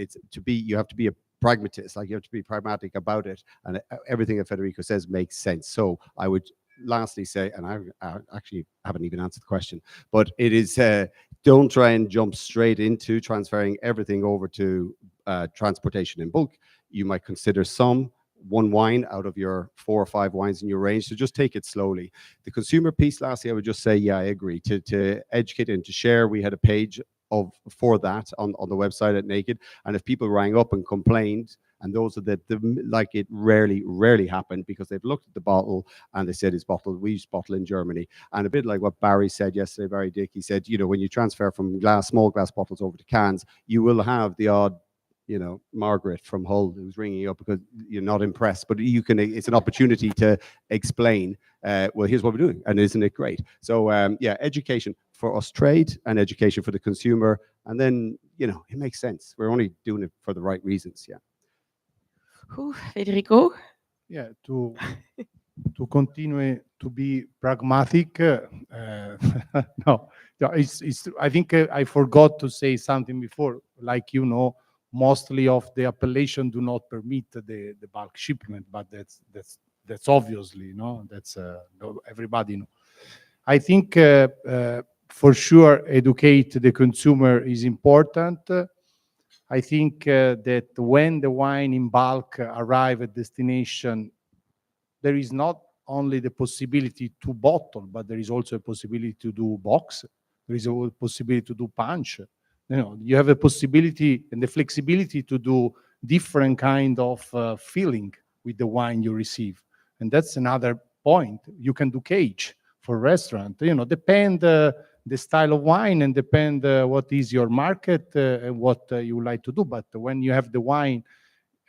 you have to be a pragmatist, like you have to be pragmatic about it, and everything that Federico says makes sense. So I would lastly say, and I actually haven't even answered the question, but it is don't try and jump straight into transferring everything over to transportation in bulk. You might consider one wine out of your 4 or 5 wines in your range. So just take it slowly. The consumer piece, lastly, I would just say, yeah, I agree. To educate and to share, we had a page for that on the website at Naked. And if people rang up and complained, and those are like it rarely happened, because they've looked at the bottle and they said it's bottled, we use bottle in Germany. And a bit like what Barry said yesterday, Barry Dick, he said, you know, when you transfer from small glass bottles over to cans, you will have the odd, you know, Margaret from Hull who's ringing you up because you're not impressed, but it's an opportunity to explain, well, here's what we're doing, and isn't it great? So yeah, education for us trade and education for the consumer, and then, you know, it makes sense. We're only doing it for the right reasons. Yeah. Federico? Yeah, to continue to be pragmatic. No, I think I forgot to say something before. Like, you know, mostly of the appellation do not permit the bulk shipment, but that's obviously, you know, that's everybody know. I think for sure educate the consumer is important. I think that when the wine in bulk arrive at destination, there is not only the possibility to bottle, but there is also a possibility to do box. There is a possibility to do punch. You know, you have a possibility and the flexibility to do different kind of filling with the wine you receive. And that's another point. You can do cage for restaurant, you know, depend the style of wine and depend what is your market and what you like to do. But when you have the wine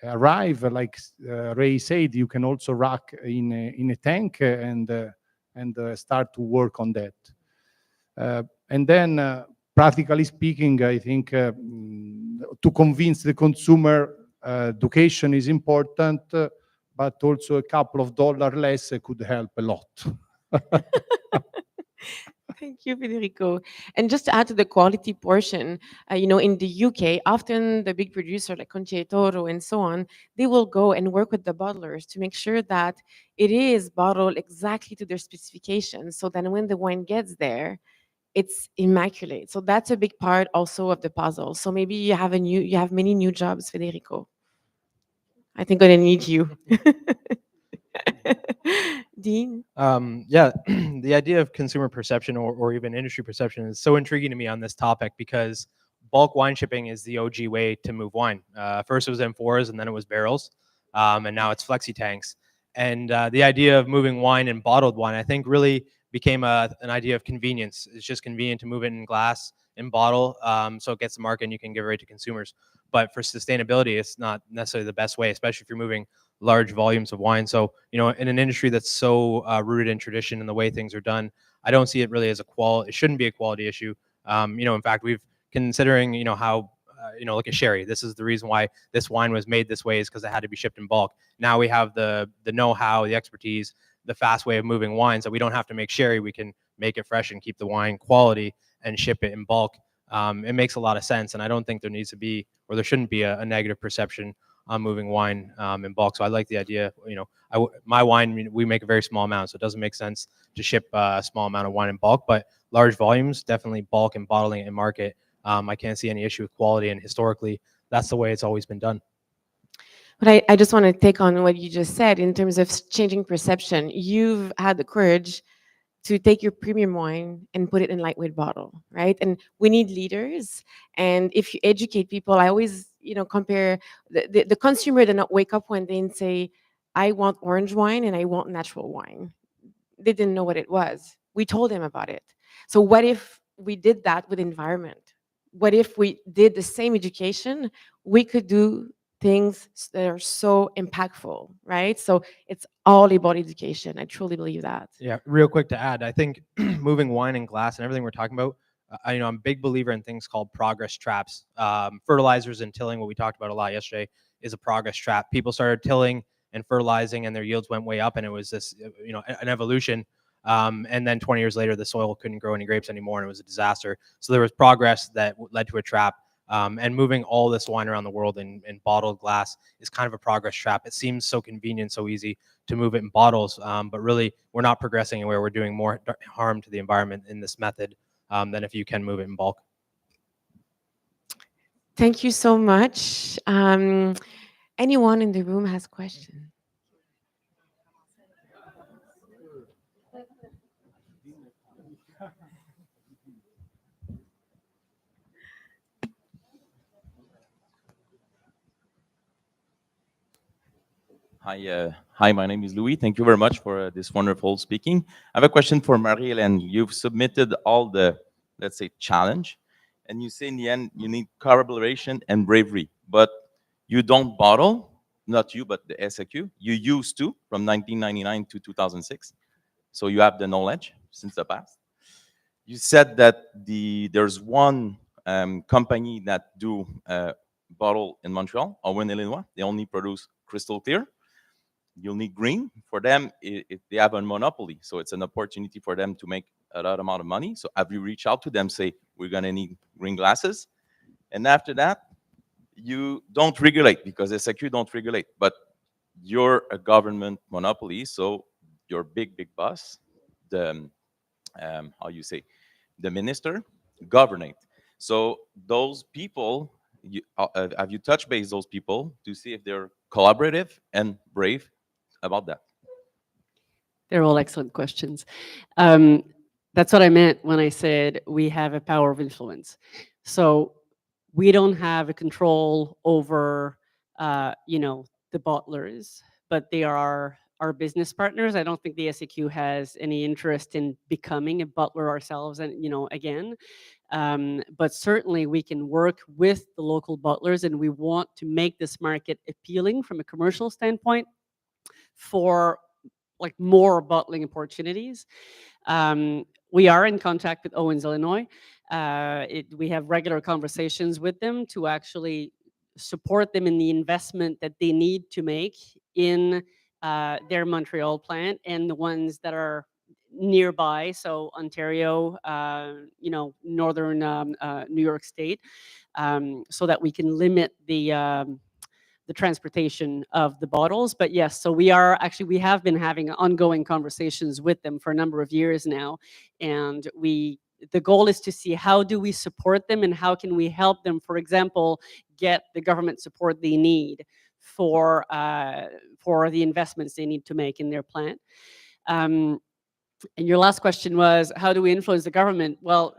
arrive, like Ray said, you can also rack in a tank and start to work on that. And then practically speaking, I think to convince the consumer, education is important, but also a couple of dollars less could help a lot. Thank you, Federico. And just to add to the quality portion, you know, in the UK, often the big producer like Concha Toro and so on, they will go and work with the bottlers to make sure that it is bottled exactly to their specifications. So then when the wine gets there, it's immaculate. So that's a big part also of the puzzle. So maybe you have many new jobs, Federico. I think I'm gonna need you. Dean? Yeah, the idea of consumer perception or even industry perception is so intriguing to me on this topic, because bulk wine shipping is the OG way to move wine. First it was amphoras, and then it was barrels, and now it's flexi tanks. And the idea of moving wine and bottled wine, I think, really became an idea of convenience. It's just convenient to move it in glass and bottle, so it gets to market and you can give it right to consumers. but for sustainability, it's not necessarily the best way, especially if you're moving large volumes of wine. So, you know, in an industry that's so rooted in tradition and the way things are done, I don't see it really as it shouldn't be a quality issue. You know, in fact, we've considering, you know, how, you know, look at sherry. This is the reason why this wine was made this way, is because it had to be shipped in bulk. Now we have the know-how, the expertise, the fast way of moving wines, that we don't have to make sherry. We can make it fresh and keep the wine quality and ship it in bulk. It makes a lot of sense, and I don't think there needs to be, or there shouldn't be, a negative perception on moving wine in bulk. So I like the idea. You know, my wine, we make a very small amount, so it doesn't make sense to ship a small amount of wine in bulk. But large volumes, definitely bulk and bottling it in market. I can't see any issue with quality, and historically, that's the way it's always been done. But I just want to take on what you just said in terms of changing perception. You've had the courage to take your premium wine and put it in lightweight bottle, right? And we need leaders. And if you educate people, I always, you know, compare the consumer did not wake up one day and say, I want orange wine and I want natural wine. They didn't know what it was. We told them about it. So what if we did that with environment? What if we did the same education? We could do things that are so impactful, right? So it's all about education. I truly believe that. Yeah, real quick to add, I think moving wine and glass and everything we're talking about, you know, I'm a big believer in things called progress traps. Fertilizers and tilling, what we talked about a lot yesterday, is a progress trap. People started tilling and fertilizing, and their yields went way up, and it was this, you know, an evolution. And then 20 years later, the soil couldn't grow any grapes anymore, and it was a disaster. So there was progress that led to a trap. And moving all this wine around the world in bottled glass is kind of a progress trap. It seems so convenient, so easy to move it in bottles, but really we're not progressing anywhere. We're doing more harm to the environment in this method than if you can move it in bulk. Thank you so much. Anyone in the room has questions? Hi, my name is Louis. Thank you very much for this wonderful speaking. I have a question for Marie-Hélène. You've submitted all the, let's say, challenge, and you say in the end you need collaboration and bravery, but you don't bottle, not you, but the SAQ. You used to from 1999 to 2006, so you have the knowledge since the past. You said that there's one company that do bottle in Montreal, Owen, Illinois. They only produce crystal clear. You'll need green. For them, they have a monopoly, so it's an opportunity for them to make a lot amount of money. So have you reached out to them, say, we're gonna need green glasses? And after that, you don't regulate, because SAQ don't regulate, but you're a government monopoly, so your big boss, the, how you say, the minister, govern it. So those people, have you touched base those people to see if they're collaborative and brave about that? They're all excellent questions. That's what I meant when I said we have a power of influence. So we don't have a control over, you know, the bottlers, but they are our business partners. I don't think the SAQ has any interest in becoming a bottler ourselves, and you know, again. But certainly we can work with the local bottlers, and we want to make this market appealing from a commercial standpoint for like more bottling opportunities. We are in contact with Owens, Illinois. We have regular conversations with them to actually support them in the investment that they need to make in their Montreal plant and the ones that are nearby, so Ontario, you know, northern New York State, so that we can limit the transportation of the bottles. But yes, so we have been having ongoing conversations with them for a number of years now, and the goal is to see how do we support them and how can we help them, for example, get the government support they need for the investments they need to make in their plant. And your last question was, how do we influence the government? Well,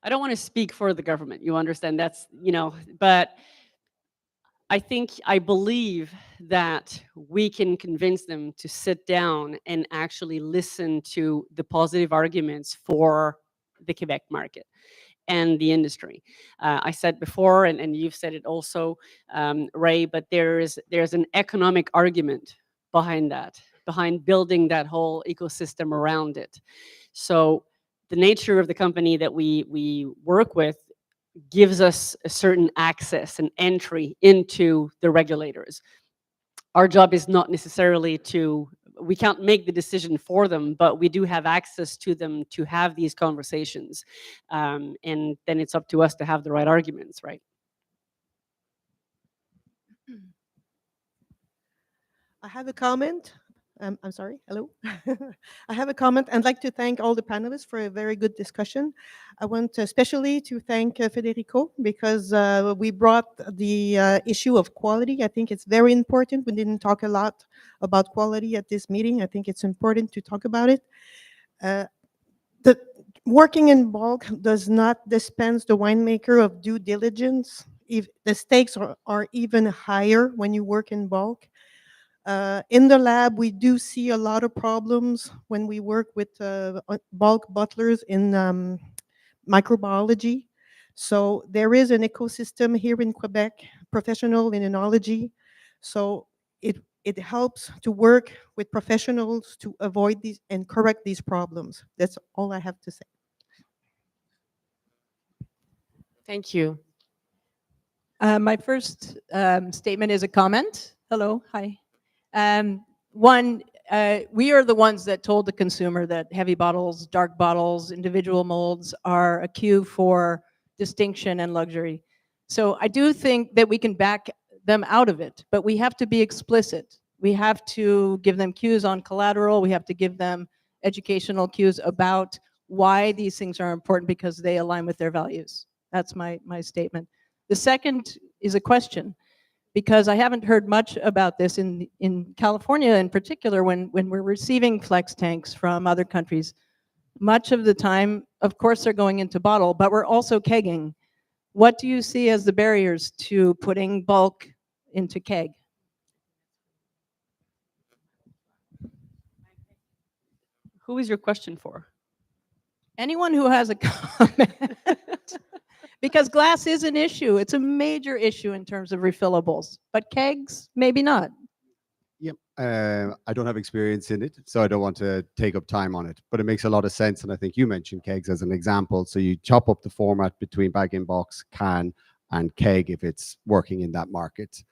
I don't want to speak for the government. You understand? That's, you know, but I believe that we can convince them to sit down and actually listen to the positive arguments for the Quebec market and the industry. I said before, and you've said it also, Ray, but there's an economic argument behind that, behind building that whole ecosystem around it. So the nature of the company that we work with gives us a certain access and entry into the regulators. Our job is not necessarily we can't make the decision for them, but we do have access to them to have these conversations. And then it's up to us to have the right arguments, right? I have a comment. I'm sorry, hello. I have a comment. I'd like to thank all the panelists for a very good discussion. I want especially to thank Federico because we brought the issue of quality. I think it's very important. We didn't talk a lot about quality at this meeting. I think it's important to talk about it. The working in bulk does not dispense the winemaker of due diligence. If the stakes are even higher when you work in bulk. In the lab, we do see a lot of problems when we work with bulk bottlers in microbiology. So there is an ecosystem here in Quebec, professional in enology. So it helps to work with professionals to avoid these and correct these problems. That's all I have to say. Thank you. My first statement is a comment. Hello, hi. One, we are the ones that told the consumer that heavy bottles, dark bottles, individual molds are a cue for distinction and luxury. So I do think that we can back them out of it, but we have to be explicit. We have to give them cues on collateral. We have to give them educational cues about why these things are important because they align with their values. That's my statement. The second is a question, because I haven't heard much about this in California in particular when we're receiving flex tanks from other countries. Much of the time, of course, they're going into bottle, but we're also kegging. What do you see as the barriers to putting bulk into keg? Who is your question for? Anyone who has a comment. Because glass is an issue. It's a major issue in terms of refillables, but kegs, maybe not. Yep. I don't have experience in it, so I don't want to take up time on it, but it makes a lot of sense. And I think you mentioned kegs as an example. So you chop up the format between bag-in-box, can, and keg if it's working in that market.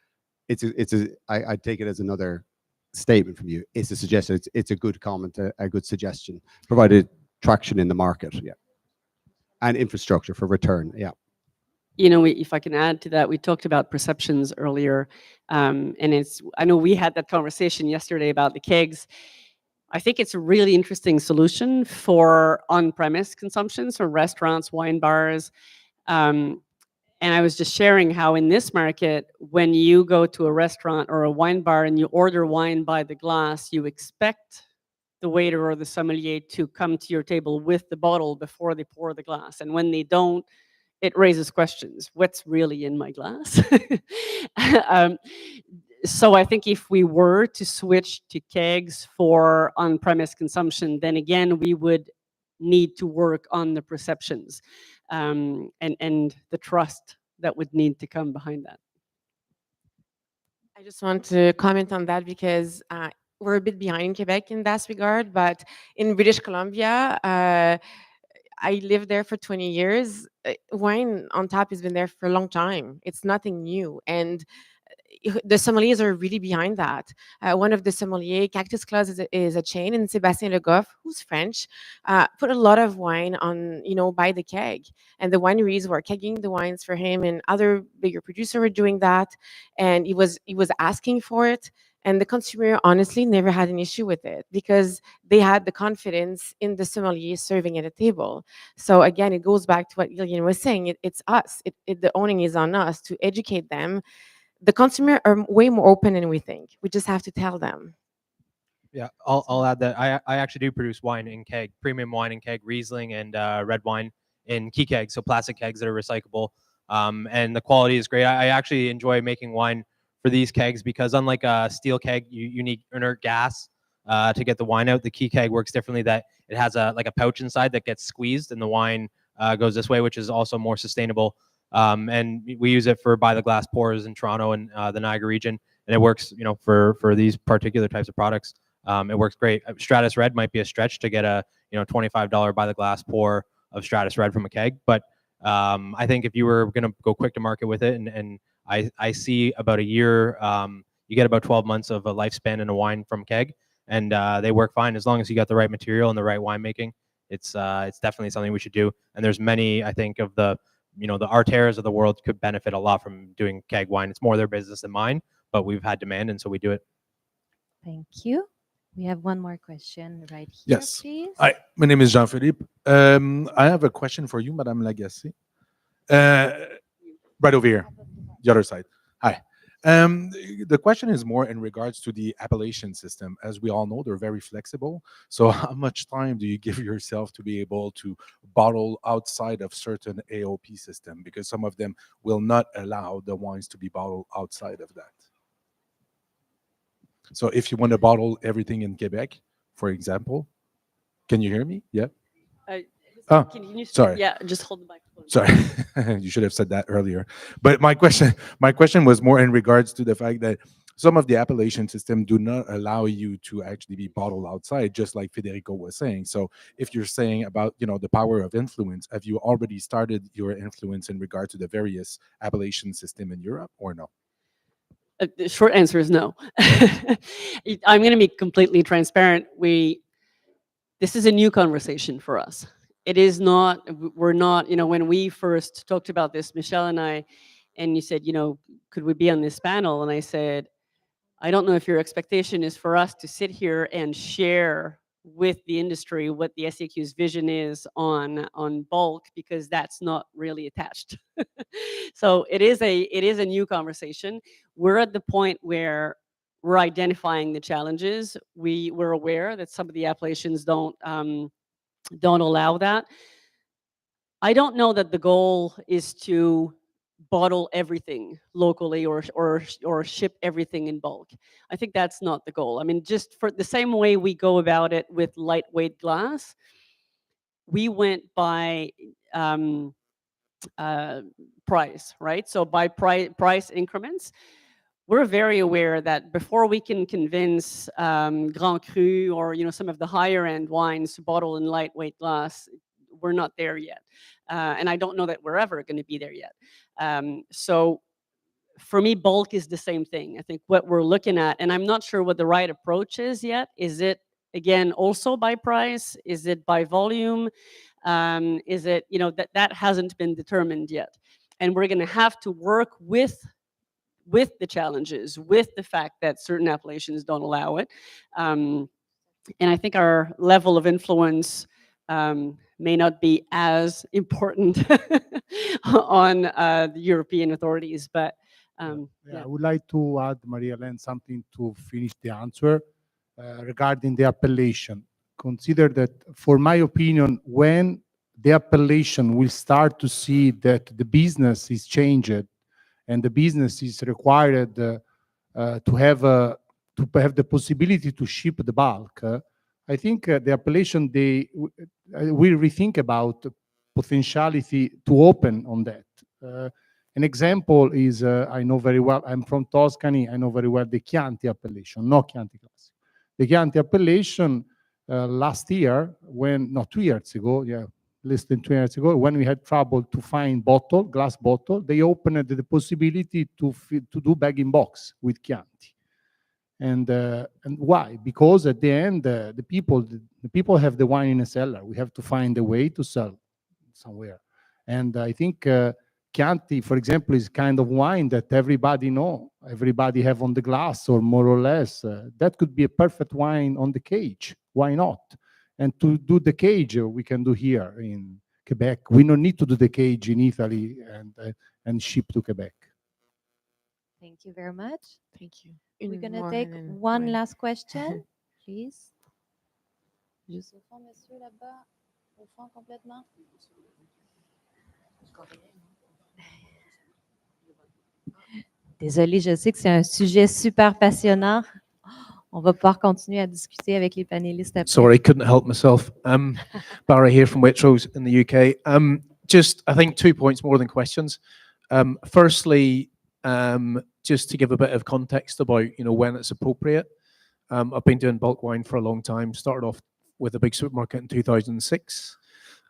I take it as another statement from you. It's a suggestion. It's a good comment, a good suggestion, provided traction in the market. Yeah. And infrastructure for return. Yeah. You know, if I can add to that, we talked about perceptions earlier, and I know we had that conversation yesterday about the kegs. I think it's a really interesting solution for on-premise consumption, so restaurants, wine bars. And I was just sharing how in this market, when you go to a restaurant or a wine bar and you order wine by the glass, you expect the waiter or the sommelier to come to your table with the bottle before they pour the glass. And when they don't, it raises questions. What's really in my glass? So I think if we were to switch to kegs for on-premise consumption, then again, we would need to work on the perceptions and the trust that would need to come behind that. I just want to comment on that because we're a bit behind Quebec in that regard, but in British Columbia, I lived there for 20 years. Wine on tap has been there for a long time. It's nothing new. And the sommeliers are really behind that. One of the sommeliers, Cactus Claus is a chain, and Sébastien Le Goff, who's French, put a lot of wine on, by the keg. And the wineries were kegging the wines for him, and other bigger producers were doing that. And he was asking for it. And the consumer honestly never had an issue with it because they had the confidence in the sommelier serving at a table. So again, it goes back to what Lilian was saying. It's us. The owning is on us to educate them. The consumer are way more open than we think. We just have to tell them. Yeah, I'll add that I actually do produce wine in keg, premium wine in keg, Riesling and red wine in key kegs, so plastic kegs that are recyclable. and the quality is great. I actually enjoy making wine for these kegs because unlike a steel keg, you need inert gas to get the wine out. The key keg works differently, that it has a pouch inside that gets squeezed and the wine goes this way, which is also more sustainable. And we use it for by the glass pours in Toronto and the Niagara region, and it works, for these particular types of products. It works great. Stratus Red might be a stretch to get a $25 by the glass pour of Stratus Red from a keg, but I think if you were going to go quick to market with it, and I see about a year, you get about 12 months of a lifespan in a wine from keg, and they work fine as long as you got the right material and the right winemaking. It's definitely something we should do. And there's many, I think, of the the Arters of the world could benefit a lot from doing keg wine. It's more their business than mine, but we've had demand, and so we do it. Thank you. We have one more question right here, Yes. please. Hi, my name is Jean-Philippe. I have a question for you, Madame Lagacé. Right over here, the other side. Hi. The question is more in regards to the appellation system. As we all know, they're very flexible. So how much time do you give yourself to be able to bottle outside of certain AOP system? Because some of them will not allow the wines to be bottled outside of that. So if you want to bottle everything in Quebec, for example, can you hear me? Yeah. Can you sorry. Yeah, just hold the microphone. Sorry, you should have said that earlier. But my question was more in regards to the fact that some of the appellation system do not allow you to actually be bottled outside, just like Federico was saying. So if you're saying about the power of influence, have you already started your influence in regard to the various appellation system in Europe, or no? The short answer is no. I'm going to be completely transparent. This is a new conversation for us. It is not, we're not, when we first talked about this, Michelle and I, and you said, could we be on this panel? And I said, I don't know if your expectation is for us to sit here and share with the industry what the SAQ's vision is on bulk, because that's not really attached. So it is a new conversation. We're at the point where we're identifying the challenges. We're aware that some of the appellations don't allow that. I don't know that the goal is to bottle everything locally or ship everything in bulk. I think that's not the goal. I mean, just for the same way we go about it with lightweight glass, we went by price, right? So by price increments. We're very aware that before we can convince Grand Cru or some of the higher end wines to bottle in lightweight glass, we're not there yet, and I don't know that we're ever going to be there yet. So for me, bulk is the same thing. I think what we're looking at, and I'm not sure what the right approach is yet. Is it again also by price? Is it by volume? Is it that hasn't been determined yet, and we're going to have to work with the challenges, with the fact that certain appellations don't allow it. And I think our level of influence may not be as important on the European authorities, but yeah. I would like to add, Marie-Hélène, something to finish the answer regarding the appellation. Consider that, for my opinion, when the appellation will start to see that the business is changed and the business is required to have the possibility to ship the bulk, I think the appellation will rethink about potentiality to open on that. An example is, I know very well, I'm from Tuscany, I know very well the Chianti appellation, not Chianti Classic. The Chianti appellation last year, 2 years ago, less than 2 years ago, when we had trouble to find glass bottle, they opened the possibility to do bag-in-box with Chianti. And why? Because at the end, the people have the wine in a cellar. We have to find a way to sell somewhere. And I think Chianti, for example, is kind of wine that everybody know, everybody have on the glass, or more or less. That could be a perfect wine on the cage. Why not? And to do the cage, we can do here in Quebec. We don't need to do the cage in Italy and ship to Quebec. Thank you very much. Thank you. We're going to take one last question, please. Juste au fond, monsieur, là-bas. Au fond, complètement. Désolée, je sais que c'est un sujet super passionnant. On va pouvoir continuer à discuter avec les panélistes après. Sorry, couldn't help myself. Barry here from Waitrose in the UK. Just, I think, 2 points more than questions. Firstly, just to give a bit of context about, when it's appropriate. I've been doing bulk wine for a long time. Started off with a big supermarket in 2006,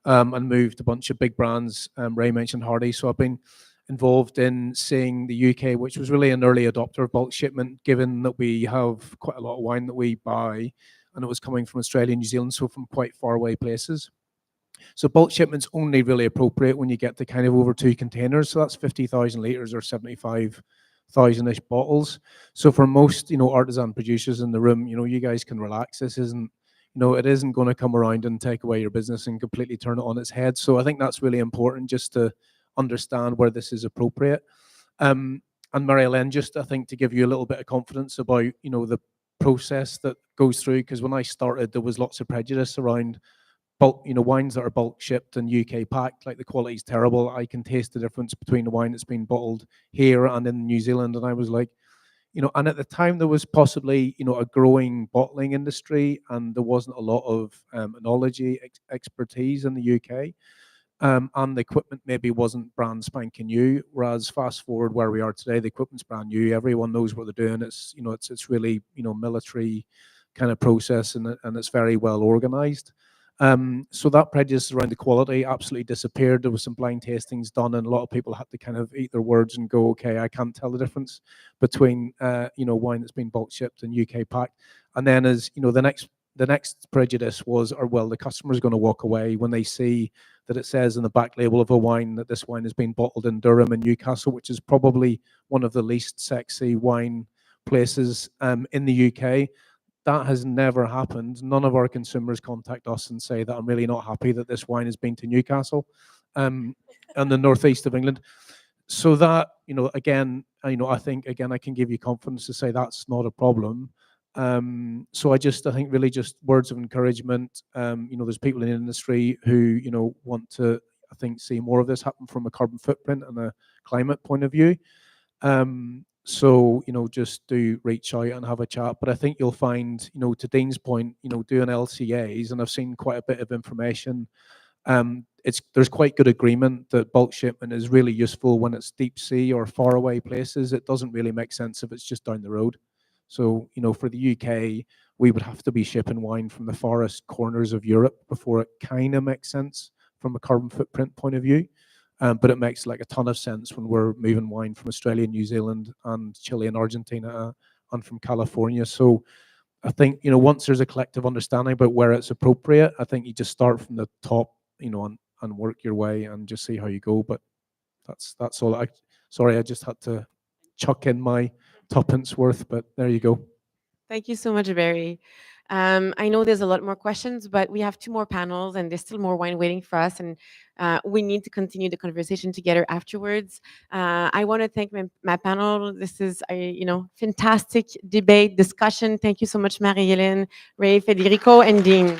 and moved a bunch of big brands. Ray mentioned Hardy, so I've been involved in seeing the UK, which was really an early adopter of bulk shipment, given that we have quite a lot of wine that we buy, and it was coming from Australia and New Zealand, so from quite far away places. So bulk shipment's only really appropriate when you get to kind of over 2 containers, so that's 50,000 litres or 75,000-ish bottles. So for most, artisan producers in the room, you guys can relax. This isn't, it isn't going to come around and take away your business and completely turn it on its head. So I think that's really important, just to understand where this is appropriate. And Marie-Hélène, just I think to give you a little bit of confidence about, the process that goes through, because when I started, there was lots of prejudice around bulk, wines that are bulk shipped and UK packed, like the quality is terrible. I can taste the difference between the wine that's been bottled here and in New Zealand. And I was like, and at the time there was possibly, a growing bottling industry, and there wasn't a lot of enology expertise in the UK. And the equipment maybe wasn't brand spanking new, whereas fast forward where we are today, the equipment's brand new. Everyone knows what they're doing. It's, it's really, military kind of process, and it's very well organized. So that prejudice around the quality absolutely disappeared. There was some blind tastings done, and a lot of people had to kind of eat their words and go, okay, I can't tell the difference between, wine that's been bulk shipped and UK packed. And then as, the next prejudice was, well, the customer's going to walk away when they see that it says in the back label of a wine that this wine has been bottled in Durham and Newcastle, which is probably one of the least sexy wine places in the UK. That has never happened. None of our consumers contact us and say that I'm really not happy that this wine has been to Newcastle and the northeast of England. So that, again, I think, again, I can give you confidence to say that's not a problem. So I think really just words of encouragement. There's people in the industry who, want to, I think, see more of this happen from a carbon footprint and a climate point of view. So, just do reach out and have a chat. But I think you'll find, to Dean's point, doing LCAs, and I've seen quite a bit of information. There's quite good agreement that bulk shipment is really useful when it's deep sea or far away places. It doesn't really make sense if it's just down the road. So, for the UK, we would have to be shipping wine from the farthest corners of Europe before it kind of makes sense from a carbon footprint point of view. But it makes like a ton of sense when we're moving wine from Australia, New Zealand, and Chile and Argentina, and from California. So I think, once there's a collective understanding about where it's appropriate, I think you just start from the top, and work your way and just see how you go. But that's all. Sorry, I just had to chuck in my tuppence worth, but there you go. Thank you so much, Barry. I know there's a lot more questions, but we have 2 more panels, and there's still more wine waiting for us, and we need to continue the conversation together afterwards. I want to thank my panel. This is a fantastic debate discussion. Thank you so much, Marie-Hélène, Ray, Federico, and Dean.